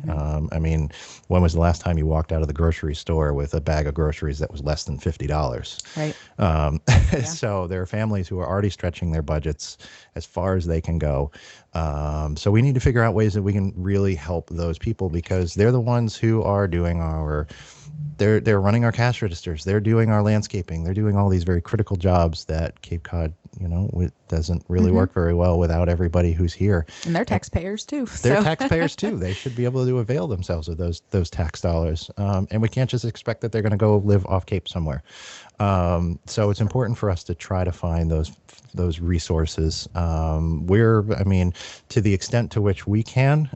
I mean, when was the last time you walked out of the grocery store with a bag of groceries that was less than $50? Right. So there are families who are already stretching their budgets as far as they can go. So we need to figure out ways that we can really help those people, because they're the ones who are doing they're running our cash registers. They're doing our landscaping. They're doing all these very critical jobs that Cape Cod, it doesn't really work very well without everybody who's here. And they're taxpayers too. They're taxpayers too. They should be able to avail themselves of those tax dollars. And we can't just expect that they're going to go live off Cape somewhere. So it's important for us to try to find those resources. To the extent to which we can,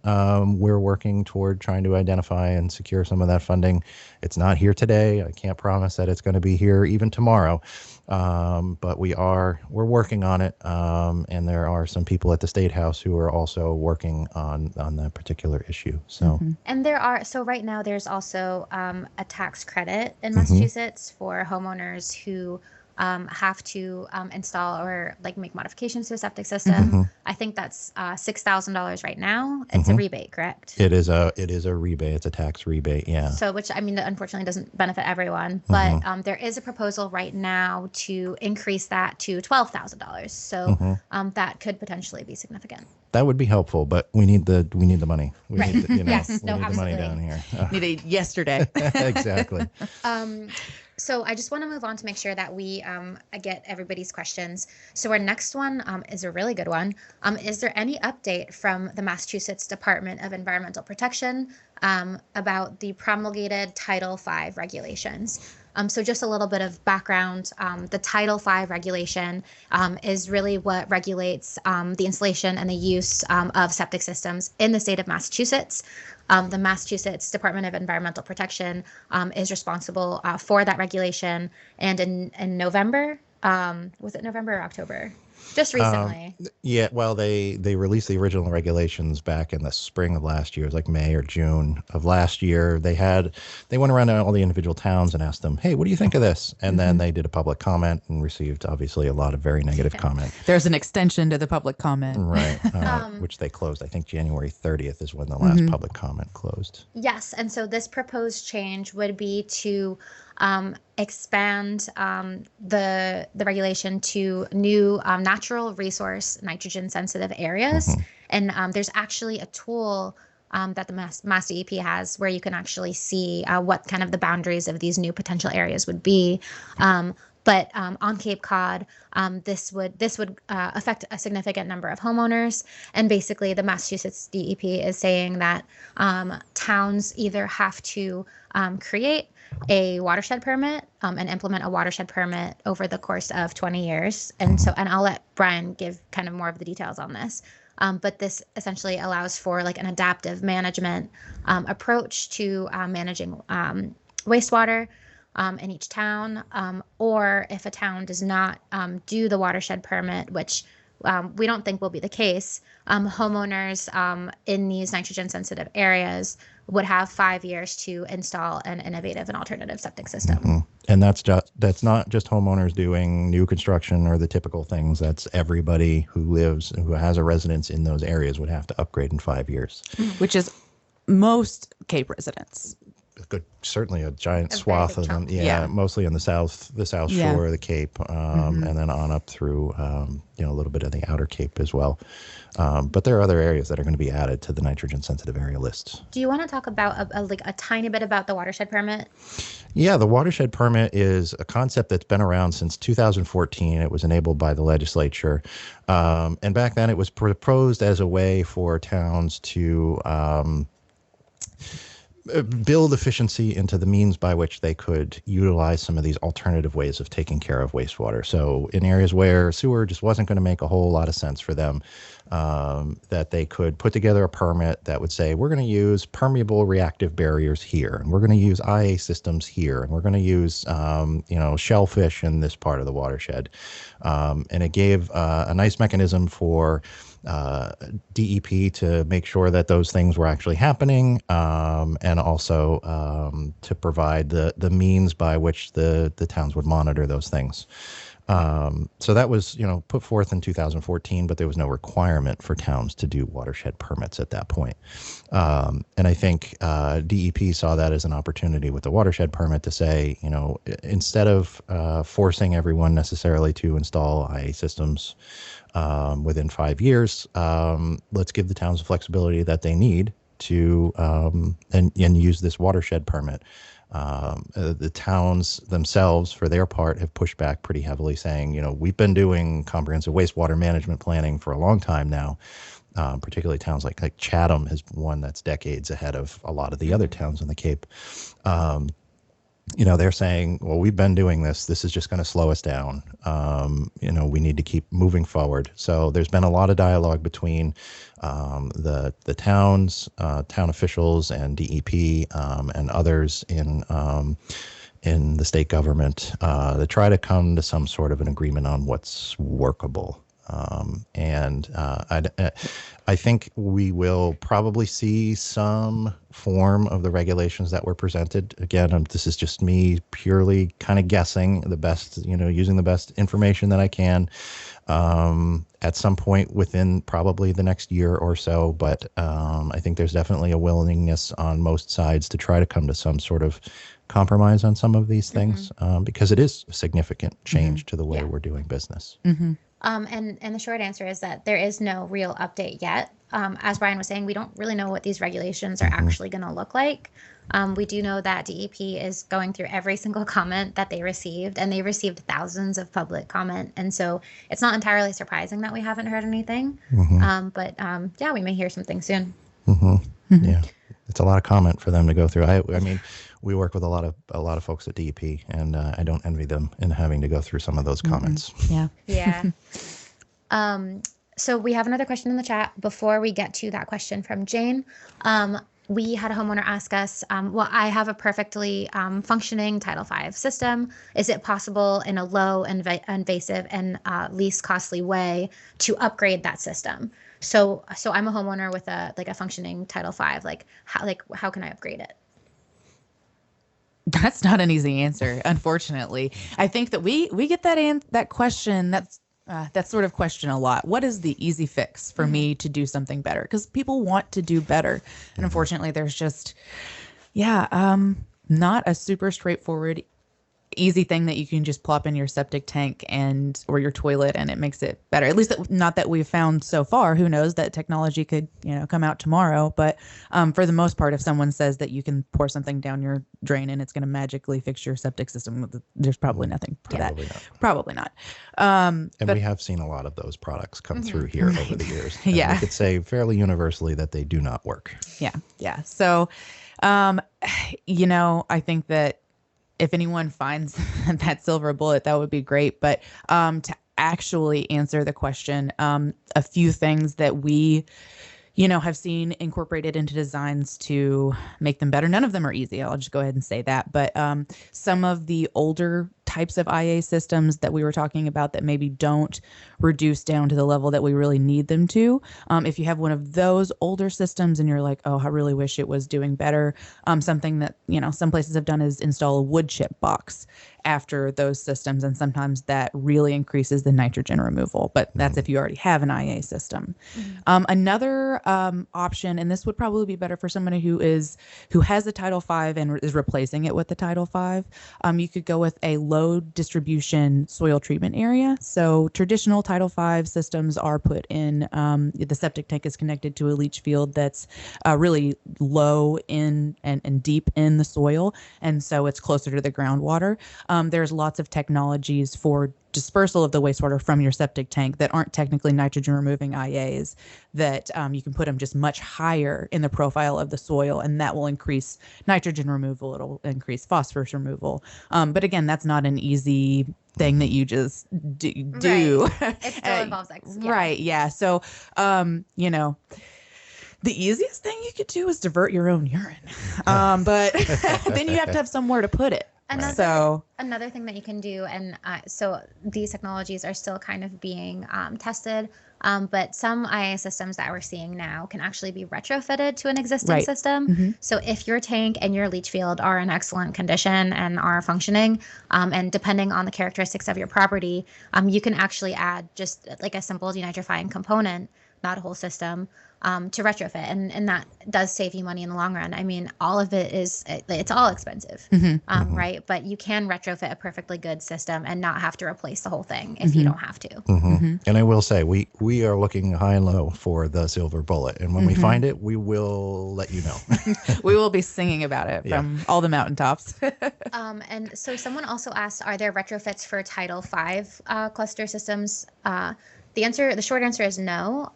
we're working toward trying to identify and secure some of that funding. It's not here today. I can't promise that it's going to be here even tomorrow. But we're working on it. And there are some people at the State House who are also working on that particular issue. So, And right now there's also a tax credit in Massachusetts for homeowners who have to install or make modifications to a septic system. I think that's $6,000 right now. It's a rebate, correct? It is a rebate. It's a tax rebate. Yeah. So, which unfortunately doesn't benefit everyone, but there is a proposal right now to increase that to $12,000. So that could potentially be significant. That would be helpful, but we need the money. We Right. need the, Yes. we need the money down here. Need it yesterday. Exactly. So I just want to move on to make sure that we get everybody's questions. So our next one is a really good one. Is there any update from the Massachusetts Department of Environmental Protection about the promulgated Title V regulations? So just a little bit of background. The Title V regulation is really what regulates the installation and the use of septic systems in the state of Massachusetts. The Massachusetts Department of Environmental Protection is responsible for that regulation. And in November, was it November or October? Just recently. Yeah, well, they released the original regulations back in the spring of last year. It was like May or June of last year. They went around to all the individual towns and asked them, hey, what do you think of this? And then they did a public comment and received, obviously, a lot of very negative comment. There's an extension to the public comment. Right, which they closed. I think January 30th is when the last public comment closed. Yes, and so this proposed change would be to expand the regulation to new natural resource nitrogen sensitive areas. And there's actually a tool that the Mass DEP has where you can actually see what kind of the boundaries of these new potential areas would be. But on Cape Cod, this would affect a significant number of homeowners. And basically, the Massachusetts DEP is saying that towns either have to create a watershed permit and implement a watershed permit over the course of 20 years. And I'll let Brian give kind of more of the details on this. But this essentially allows for an adaptive management approach to managing wastewater. in each town, or if a town does not do the watershed permit, which we don't think will be the case, homeowners in these nitrogen sensitive areas would have 5 years to install an innovative and alternative septic system. And that's not just homeowners doing new construction or the typical things. That's everybody who has a residence in those areas would have to upgrade in 5 years. Which is most Cape residents. Certainly a giant swath of them. Yeah. Mostly on the south shore of the Cape, and then on up through, a little bit of the outer Cape as well. But there are other areas that are going to be added to the nitrogen sensitive area lists. Do you want to talk about a tiny bit about the watershed permit? Yeah, the watershed permit is a concept that's been around since 2014. It was enabled by the legislature. And back then it was proposed as a way for towns to build efficiency into the means by which they could utilize some of these alternative ways of taking care of wastewater. So in areas where sewer just wasn't going to make a whole lot of sense for them, that they could put together a permit that would say, we're going to use permeable reactive barriers here, and we're going to use IA systems here, and we're going to use, shellfish in this part of the watershed. And it gave a nice mechanism for DEP to make sure that those things were actually happening, and also to provide the means by which the towns would monitor those things. So that was, put forth in 2014, but there was no requirement for towns to do watershed permits at that point. And I think DEP saw that as an opportunity with the watershed permit to say, instead of forcing everyone necessarily to install IA systems within 5 years, let's give the towns the flexibility that they need to and use this watershed permit. The towns themselves, for their part, have pushed back pretty heavily, saying, we've been doing comprehensive wastewater management planning for a long time now. Particularly towns like Chatham is one that's decades ahead of a lot of the other towns on the Cape. They're saying, well, we've been doing this. This is just going to slow us down. We need to keep moving forward. So there's been a lot of dialogue between the towns, town officials, and DEP, and others in the state government to try to come to some sort of an agreement on what's workable. I think we will probably see some form of the regulations that were presented. Again, this is just me purely kind of guessing the best, using the best information that I can at some point within probably the next year or so. But I think there's definitely a willingness on most sides to try to come to some sort of compromise on some of these things, because it is a significant change to the way we're doing business. And the short answer is that there is no real update yet. As Brian was saying, we don't really know what these regulations are actually going to look like. We do know that DEP is going through every single comment that they received, and they received thousands of public comment. And so it's not entirely surprising that we haven't heard anything. But we may hear something soon. Yeah, it's a lot of comment for them to go through. I mean, we work with a lot of folks at DEP, and I don't envy them in having to go through some of those comments. Yeah. So we have another question in the chat. Before we get to that question from Jane, we had a homeowner ask us, I have a perfectly functioning Title V system. Is it possible in a low invasive and least costly way to upgrade that system? So I'm a homeowner with a functioning Title V. How can I upgrade it? That's not an easy answer, unfortunately. I think that we get that question, that sort of question a lot. What is the easy fix for me to do something better? Because people want to do better, and unfortunately, there's just not a super straightforward, easy thing that you can just plop in your septic tank or your toilet and it makes it better. At least not that we've found so far. Who knows, that technology could, come out tomorrow. But for the most part, if someone says that you can pour something down your drain and it's going to magically fix your septic system, there's probably nothing to that. Probably not. But we have seen a lot of those products come through here over the years. And Yeah. we could say fairly universally that they do not work. Yeah. So, I think that if anyone finds that silver bullet, that would be great. But to actually answer the question, a few things that we have seen incorporated into designs to make them better. None of them are easy. I'll just go ahead and say that. But some of the older types of IA systems that we were talking about that maybe don't reduce down to the level that we really need them to. If you have one of those older systems and you're like, oh, I really wish it was doing better. Something that, some places have done is install a wood chip box after those systems. And sometimes that really increases the nitrogen removal. But that's if you already have an IA system. Another option, and this would probably be better for somebody who has a Title V and is replacing it with the Title V. You could go with a low distribution soil treatment area. So traditional Title V systems are put in, the septic tank is connected to a leach field that's really low in and deep in the soil. And so it's closer to the groundwater. There's lots of technologies for dispersal of the wastewater from your septic tank that aren't technically nitrogen removing IAs that you can put them just much higher in the profile of the soil, and that will increase nitrogen removal. It'll increase phosphorus removal. But again, that's not an easy thing that you just do. Right. It still involves execution. Right. Yeah. So, the easiest thing you could do is divert your own urine. But then you have to have somewhere to put it. Another thing that you can do, and so these technologies are still kind of being tested, but some IA systems that we're seeing now can actually be retrofitted to an existing system. So if your tank and your leach field are in excellent condition and are functioning, and depending on the characteristics of your property, you can actually add just like a simple denitrifying component, not a whole system, to retrofit. And that does save you money in the long run. I mean, all of it it's all expensive, right? But you can retrofit a perfectly good system and not have to replace the whole thing if you don't have to. And I will say, we are looking high and low for the silver bullet. And when we find it, we will let you know. We will be singing about it from all the mountaintops. And so someone also asked, are there retrofits for Title V cluster systems? The short answer is no.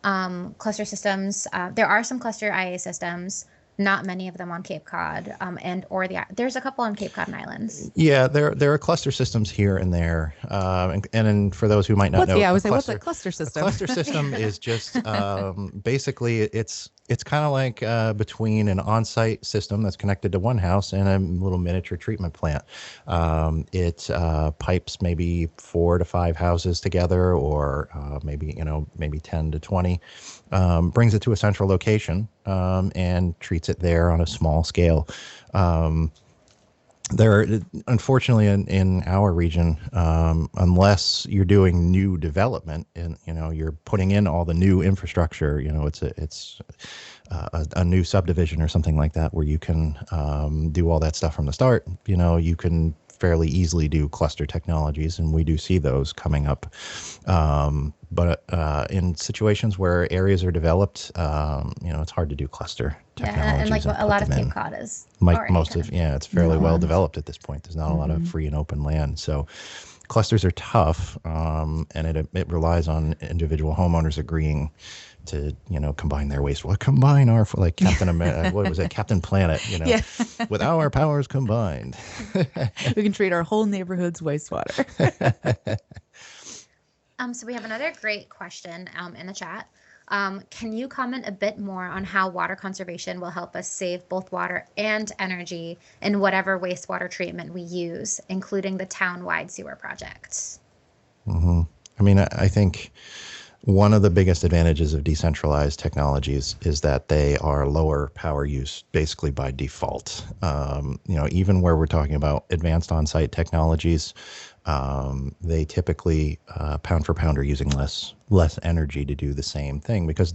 Cluster systems, there are some cluster IA systems, not many of them on Cape Cod, there's a couple on Cape Cod and Islands. Yeah, there are cluster systems here and there. And for those who might not know, what's a cluster system? A cluster system is just basically it's kind of like between an on-site system that's connected to one house and a little miniature treatment plant. It pipes maybe 4 to 5 houses together, or maybe 10 to 20. Brings it to a central location and treats it there on a small scale. Unfortunately, in our region, unless you're doing new development and you're putting in all the new infrastructure, it's a new subdivision or something like that where you can do all that stuff from the start. You can fairly easily do cluster technologies, and we do see those coming up. But in situations where areas are developed, it's hard to do cluster technologies. Yeah, and like a lot of Cape Cod is. It's fairly well developed at this point. There's not a lot of free and open land. So clusters are tough, and it relies on individual homeowners agreeing to combine their wastewater, combine our, like Captain America, what was it, Captain Planet, with our powers combined. We can treat our whole neighborhood's wastewater. So we have another great question in the chat. Can you comment a bit more on how water conservation will help us save both water and energy in whatever wastewater treatment we use, including the town-wide sewer projects? I mean, I think one of the biggest advantages of decentralized technologies is that they are lower power use basically by default. Even where we're talking about advanced on-site technologies, they typically pound for pound are using less energy to do the same thing, because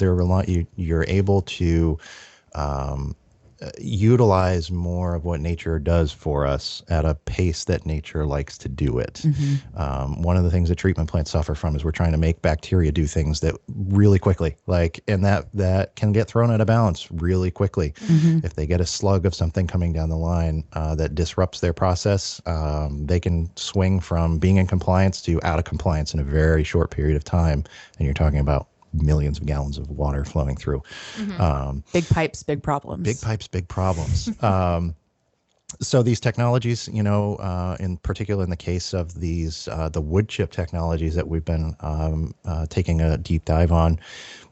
you're able to utilize more of what nature does for us at a pace that nature likes to do it. One of the things that treatment plants suffer from is we're trying to make bacteria do things that really quickly, and that can get thrown out of balance really quickly. If they get a slug of something coming down the line that disrupts their process, they can swing from being in compliance to out of compliance in a very short period of time. And you're talking about millions of gallons of water flowing through. Big pipes, big problems. Big pipes, big problems. So these technologies, in particular in the case of these, the wood chip technologies that we've been taking a deep dive on,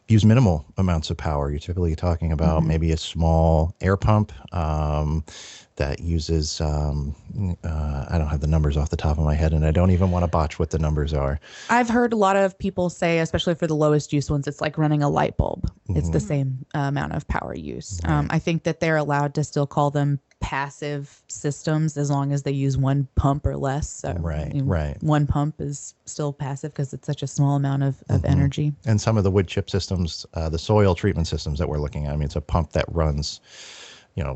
use minimal amounts of power. You're typically talking about maybe a small air pump that uses, I don't have the numbers off the top of my head, and I don't even want to botch what the numbers are. I've heard a lot of people say, especially for the lowest use ones, it's like running a light bulb. It's the same amount of power use. I think that they're allowed to still call them passive systems as long as they use one pump or less. So, Right. One pump is still passive because it's such a small amount of energy. And some of the wood chip systems, the soil treatment systems that we're looking at, I mean, it's a pump that runs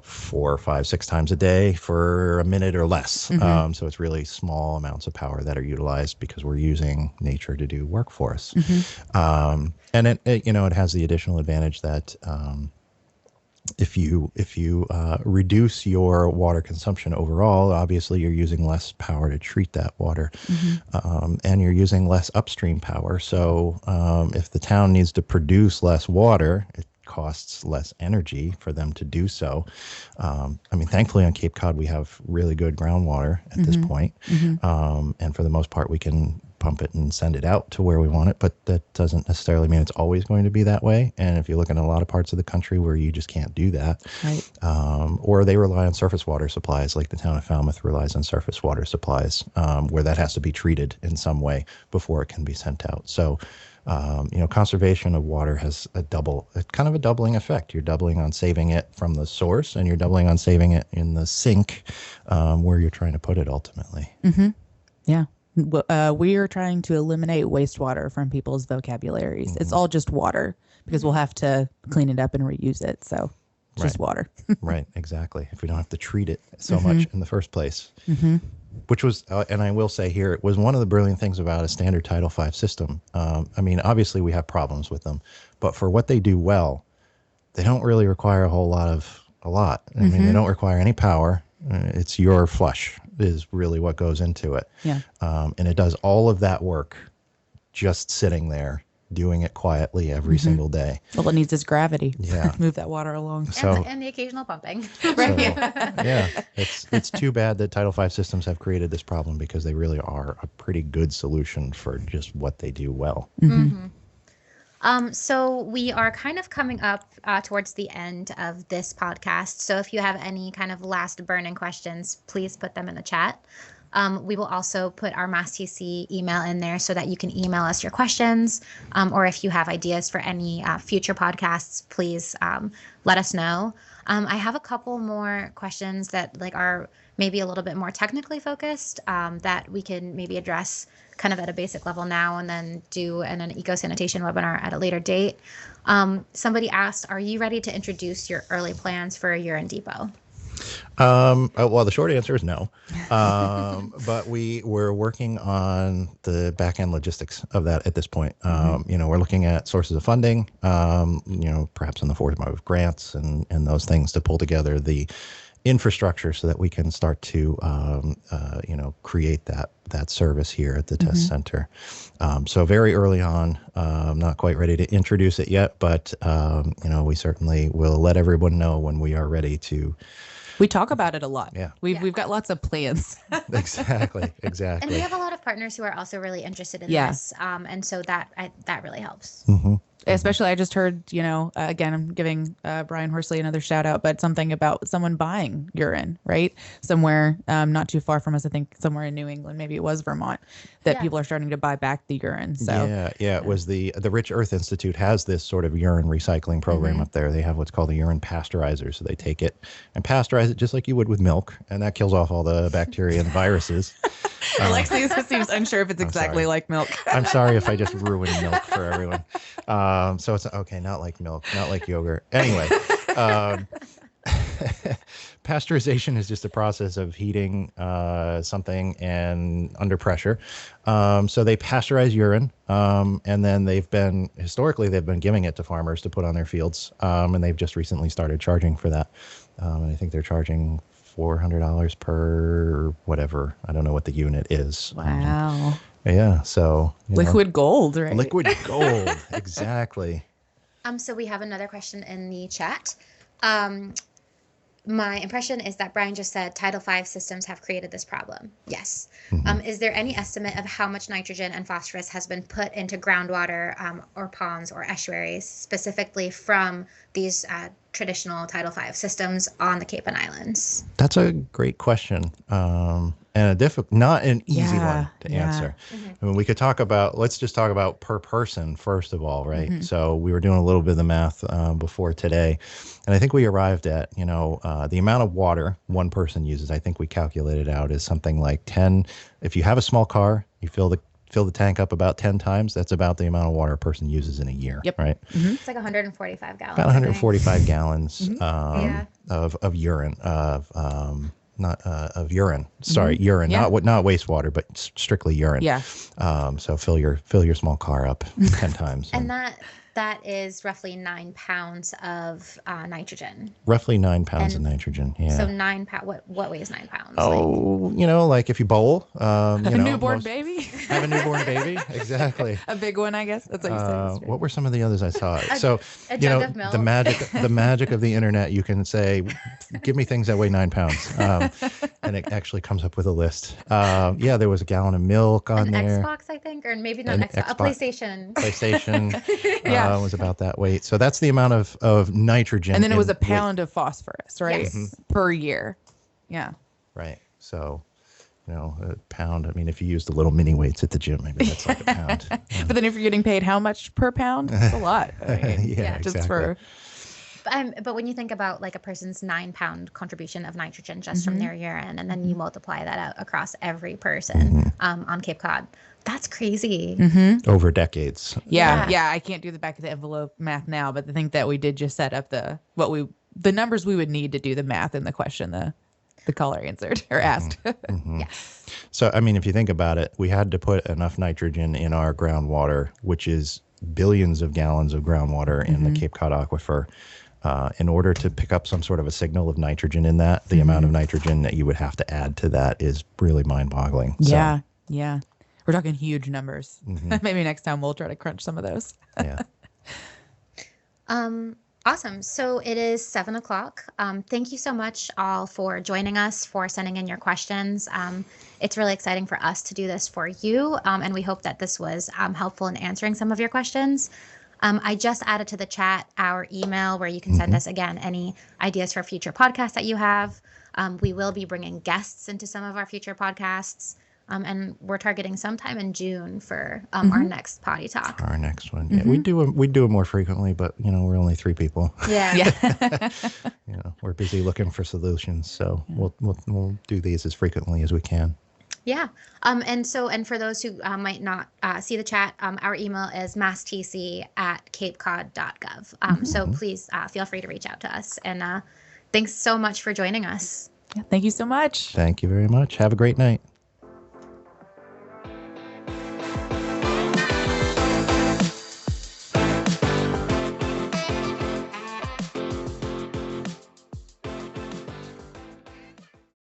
4, 5, 6 times a day for a minute or less. So it's really small amounts of power that are utilized because we're using nature to do work for us. And it has the additional advantage that if you reduce your water consumption overall, obviously you're using less power to treat that water, and you're using less upstream power. So if the town needs to produce less water, it costs less energy for them to do so. Thankfully on Cape Cod we have really good groundwater at this point, and for the most part we can pump it and send it out to where we want it, but that doesn't necessarily mean it's always going to be that way. And if you look in a lot of parts of the country where you just can't do that, or they rely on surface water supplies, like the town of Falmouth relies on surface water supplies, where that has to be treated in some way before it can be sent out. So conservation of water has a doubling effect. You're doubling on saving it from the source, and you're doubling on saving it in the sink, where you're trying to put it ultimately. Yeah. We are trying to eliminate wastewater from people's vocabularies. It's all just water because we'll have to clean it up and reuse it. So just water. Right, exactly. If we don't have to treat it so much in the first place. Which was, and I will say here, it was one of the brilliant things about a standard Title V system. Obviously we have problems with them, but for what they do well, they don't really require a lot. They don't require any power. It's your flush is really what goes into it. Yeah. And it does all of that work just sitting there, doing it quietly every single day. All it needs is gravity. Yeah. Move that water along. And the occasional pumping. It's too bad that Title V systems have created this problem because they really are a pretty good solution for just what they do well. So we are kind of coming up towards the end of this podcast. So if you have any kind of last burning questions, please put them in the chat. We will also put our MassTC email in there so that you can email us your questions, or if you have ideas for any future podcasts, please let us know. I have a couple more questions that are maybe a little bit more technically focused, that we can maybe address kind of at a basic level now and then do an eco-sanitation webinar at a later date. Somebody asked, are you ready to introduce your early plans for a urine depot? Well, the short answer is no. But we're working on the back end logistics of that at this point. We're looking at sources of funding, perhaps in the form of grants and those things to pull together the infrastructure so that we can start to, create that service here at the test center. So very early on, I'm not quite ready to introduce it yet, but, we certainly will let everyone know when we are ready to. We talk about it a lot. Yeah. We've got lots of plans. Exactly. And we have a lot of partners who are also really interested in this. And so that really helps. Especially, I just heard, again, I'm giving Brian Horsley another shout out, but something about someone buying urine, right? Somewhere not too far from us, I think somewhere in New England, maybe it was Vermont, that people are starting to buy back the urine. So it was the Rich Earth Institute has this sort of urine recycling program up there. They have what's called a urine pasteurizer. So they take it and pasteurize it just like you would with milk, and that kills off all the bacteria and viruses. Alexis seems unsure if it's exactly like milk. I'm sorry if I just ruined milk for everyone. So it's okay, not like milk, not like yogurt. Anyway, pasteurization is just a process of heating something and under pressure. So they pasteurize urine, and then historically they've been giving it to farmers to put on their fields, and they've just recently started charging for that. And I think they're charging $400 per whatever. I don't know what the unit is. Wow. Yeah, so liquid gold, right? Liquid gold, exactly. So we have another question in the chat. my impression is that Brian just said Title V systems have created this problem. Yes. Is there any estimate of how much nitrogen and phosphorus has been put into groundwater or ponds or estuaries, specifically from these traditional Title V systems on the Cape and Islands? That's a great question. And not an easy one to answer. I mean, we could talk about, let's just talk about per person, first of all, right? So we were doing a little bit of the math before today, and I think we arrived at, the amount of water one person uses, I think we calculated out is something like 10. If you have a small car, you fill the tank up about 10 times, that's about the amount of water a person uses in a year, right? It's like 145 gallons. About 145 gallons of urine, of urine. Sorry, urine, not wastewater, but strictly urine. Yeah. So fill your small car up 10 times. And that is roughly 9 pounds of nitrogen. Roughly 9 pounds of nitrogen. Yeah. So 9 pounds. What weighs 9 pounds? Oh, like if you bowl, a newborn baby. Have a newborn baby, exactly. A big one, I guess. That's what you say. What were some of the others I saw? A jug of milk. the magic of the internet. You can say, "Give me things that weigh 9 pounds," and it actually comes up with a list. There was a gallon of milk on there. Xbox, I think, or maybe not an Xbox. A PlayStation. PlayStation was about that weight. So that's the amount of nitrogen. And then it was a pound of phosphorus, right? Yes. Per year. Yeah. Right. So, a pound. I mean, if you use the little mini weights at the gym, maybe that's like a pound. But then if you're getting paid how much per pound? That's a lot. I mean, exactly. Just for. But when you think about like a person's 9 pound contribution of nitrogen just from their urine, and then you multiply that out across every person on Cape Cod, that's crazy. Over decades. Yeah. I can't do the back of the envelope math now, but I think that we did just set up the numbers we would need to do the math in the question the caller answered or asked. Yes. So, I mean, if you think about it, we had to put enough nitrogen in our groundwater, which is billions of gallons of groundwater in the Cape Cod aquifer. In order to pick up some sort of a signal of nitrogen in that, the amount of nitrogen that you would have to add to that is really mind-boggling. Yeah. We're talking huge numbers. Maybe next time we'll try to crunch some of those. Yeah. Awesome. So it is 7 o'clock. Thank you so much all for joining us, for sending in your questions. It's really exciting for us to do this for you. And we hope that this was helpful in answering some of your questions. I just added to the chat our email where you can send us, again, any ideas for future podcasts that you have. We will be bringing guests into some of our future podcasts. And we're targeting sometime in June for our next Potty Talk. Our next one. Yeah, we do it more frequently, but we're only 3 people. Yeah. We're busy looking for solutions, so we'll do these as frequently as we can. Yeah. And for those who might not see the chat, our email is masstc@capecod.gov. So please feel free to reach out to us. And thanks so much for joining us. Yeah, thank you so much. Thank you very much. Have a great night.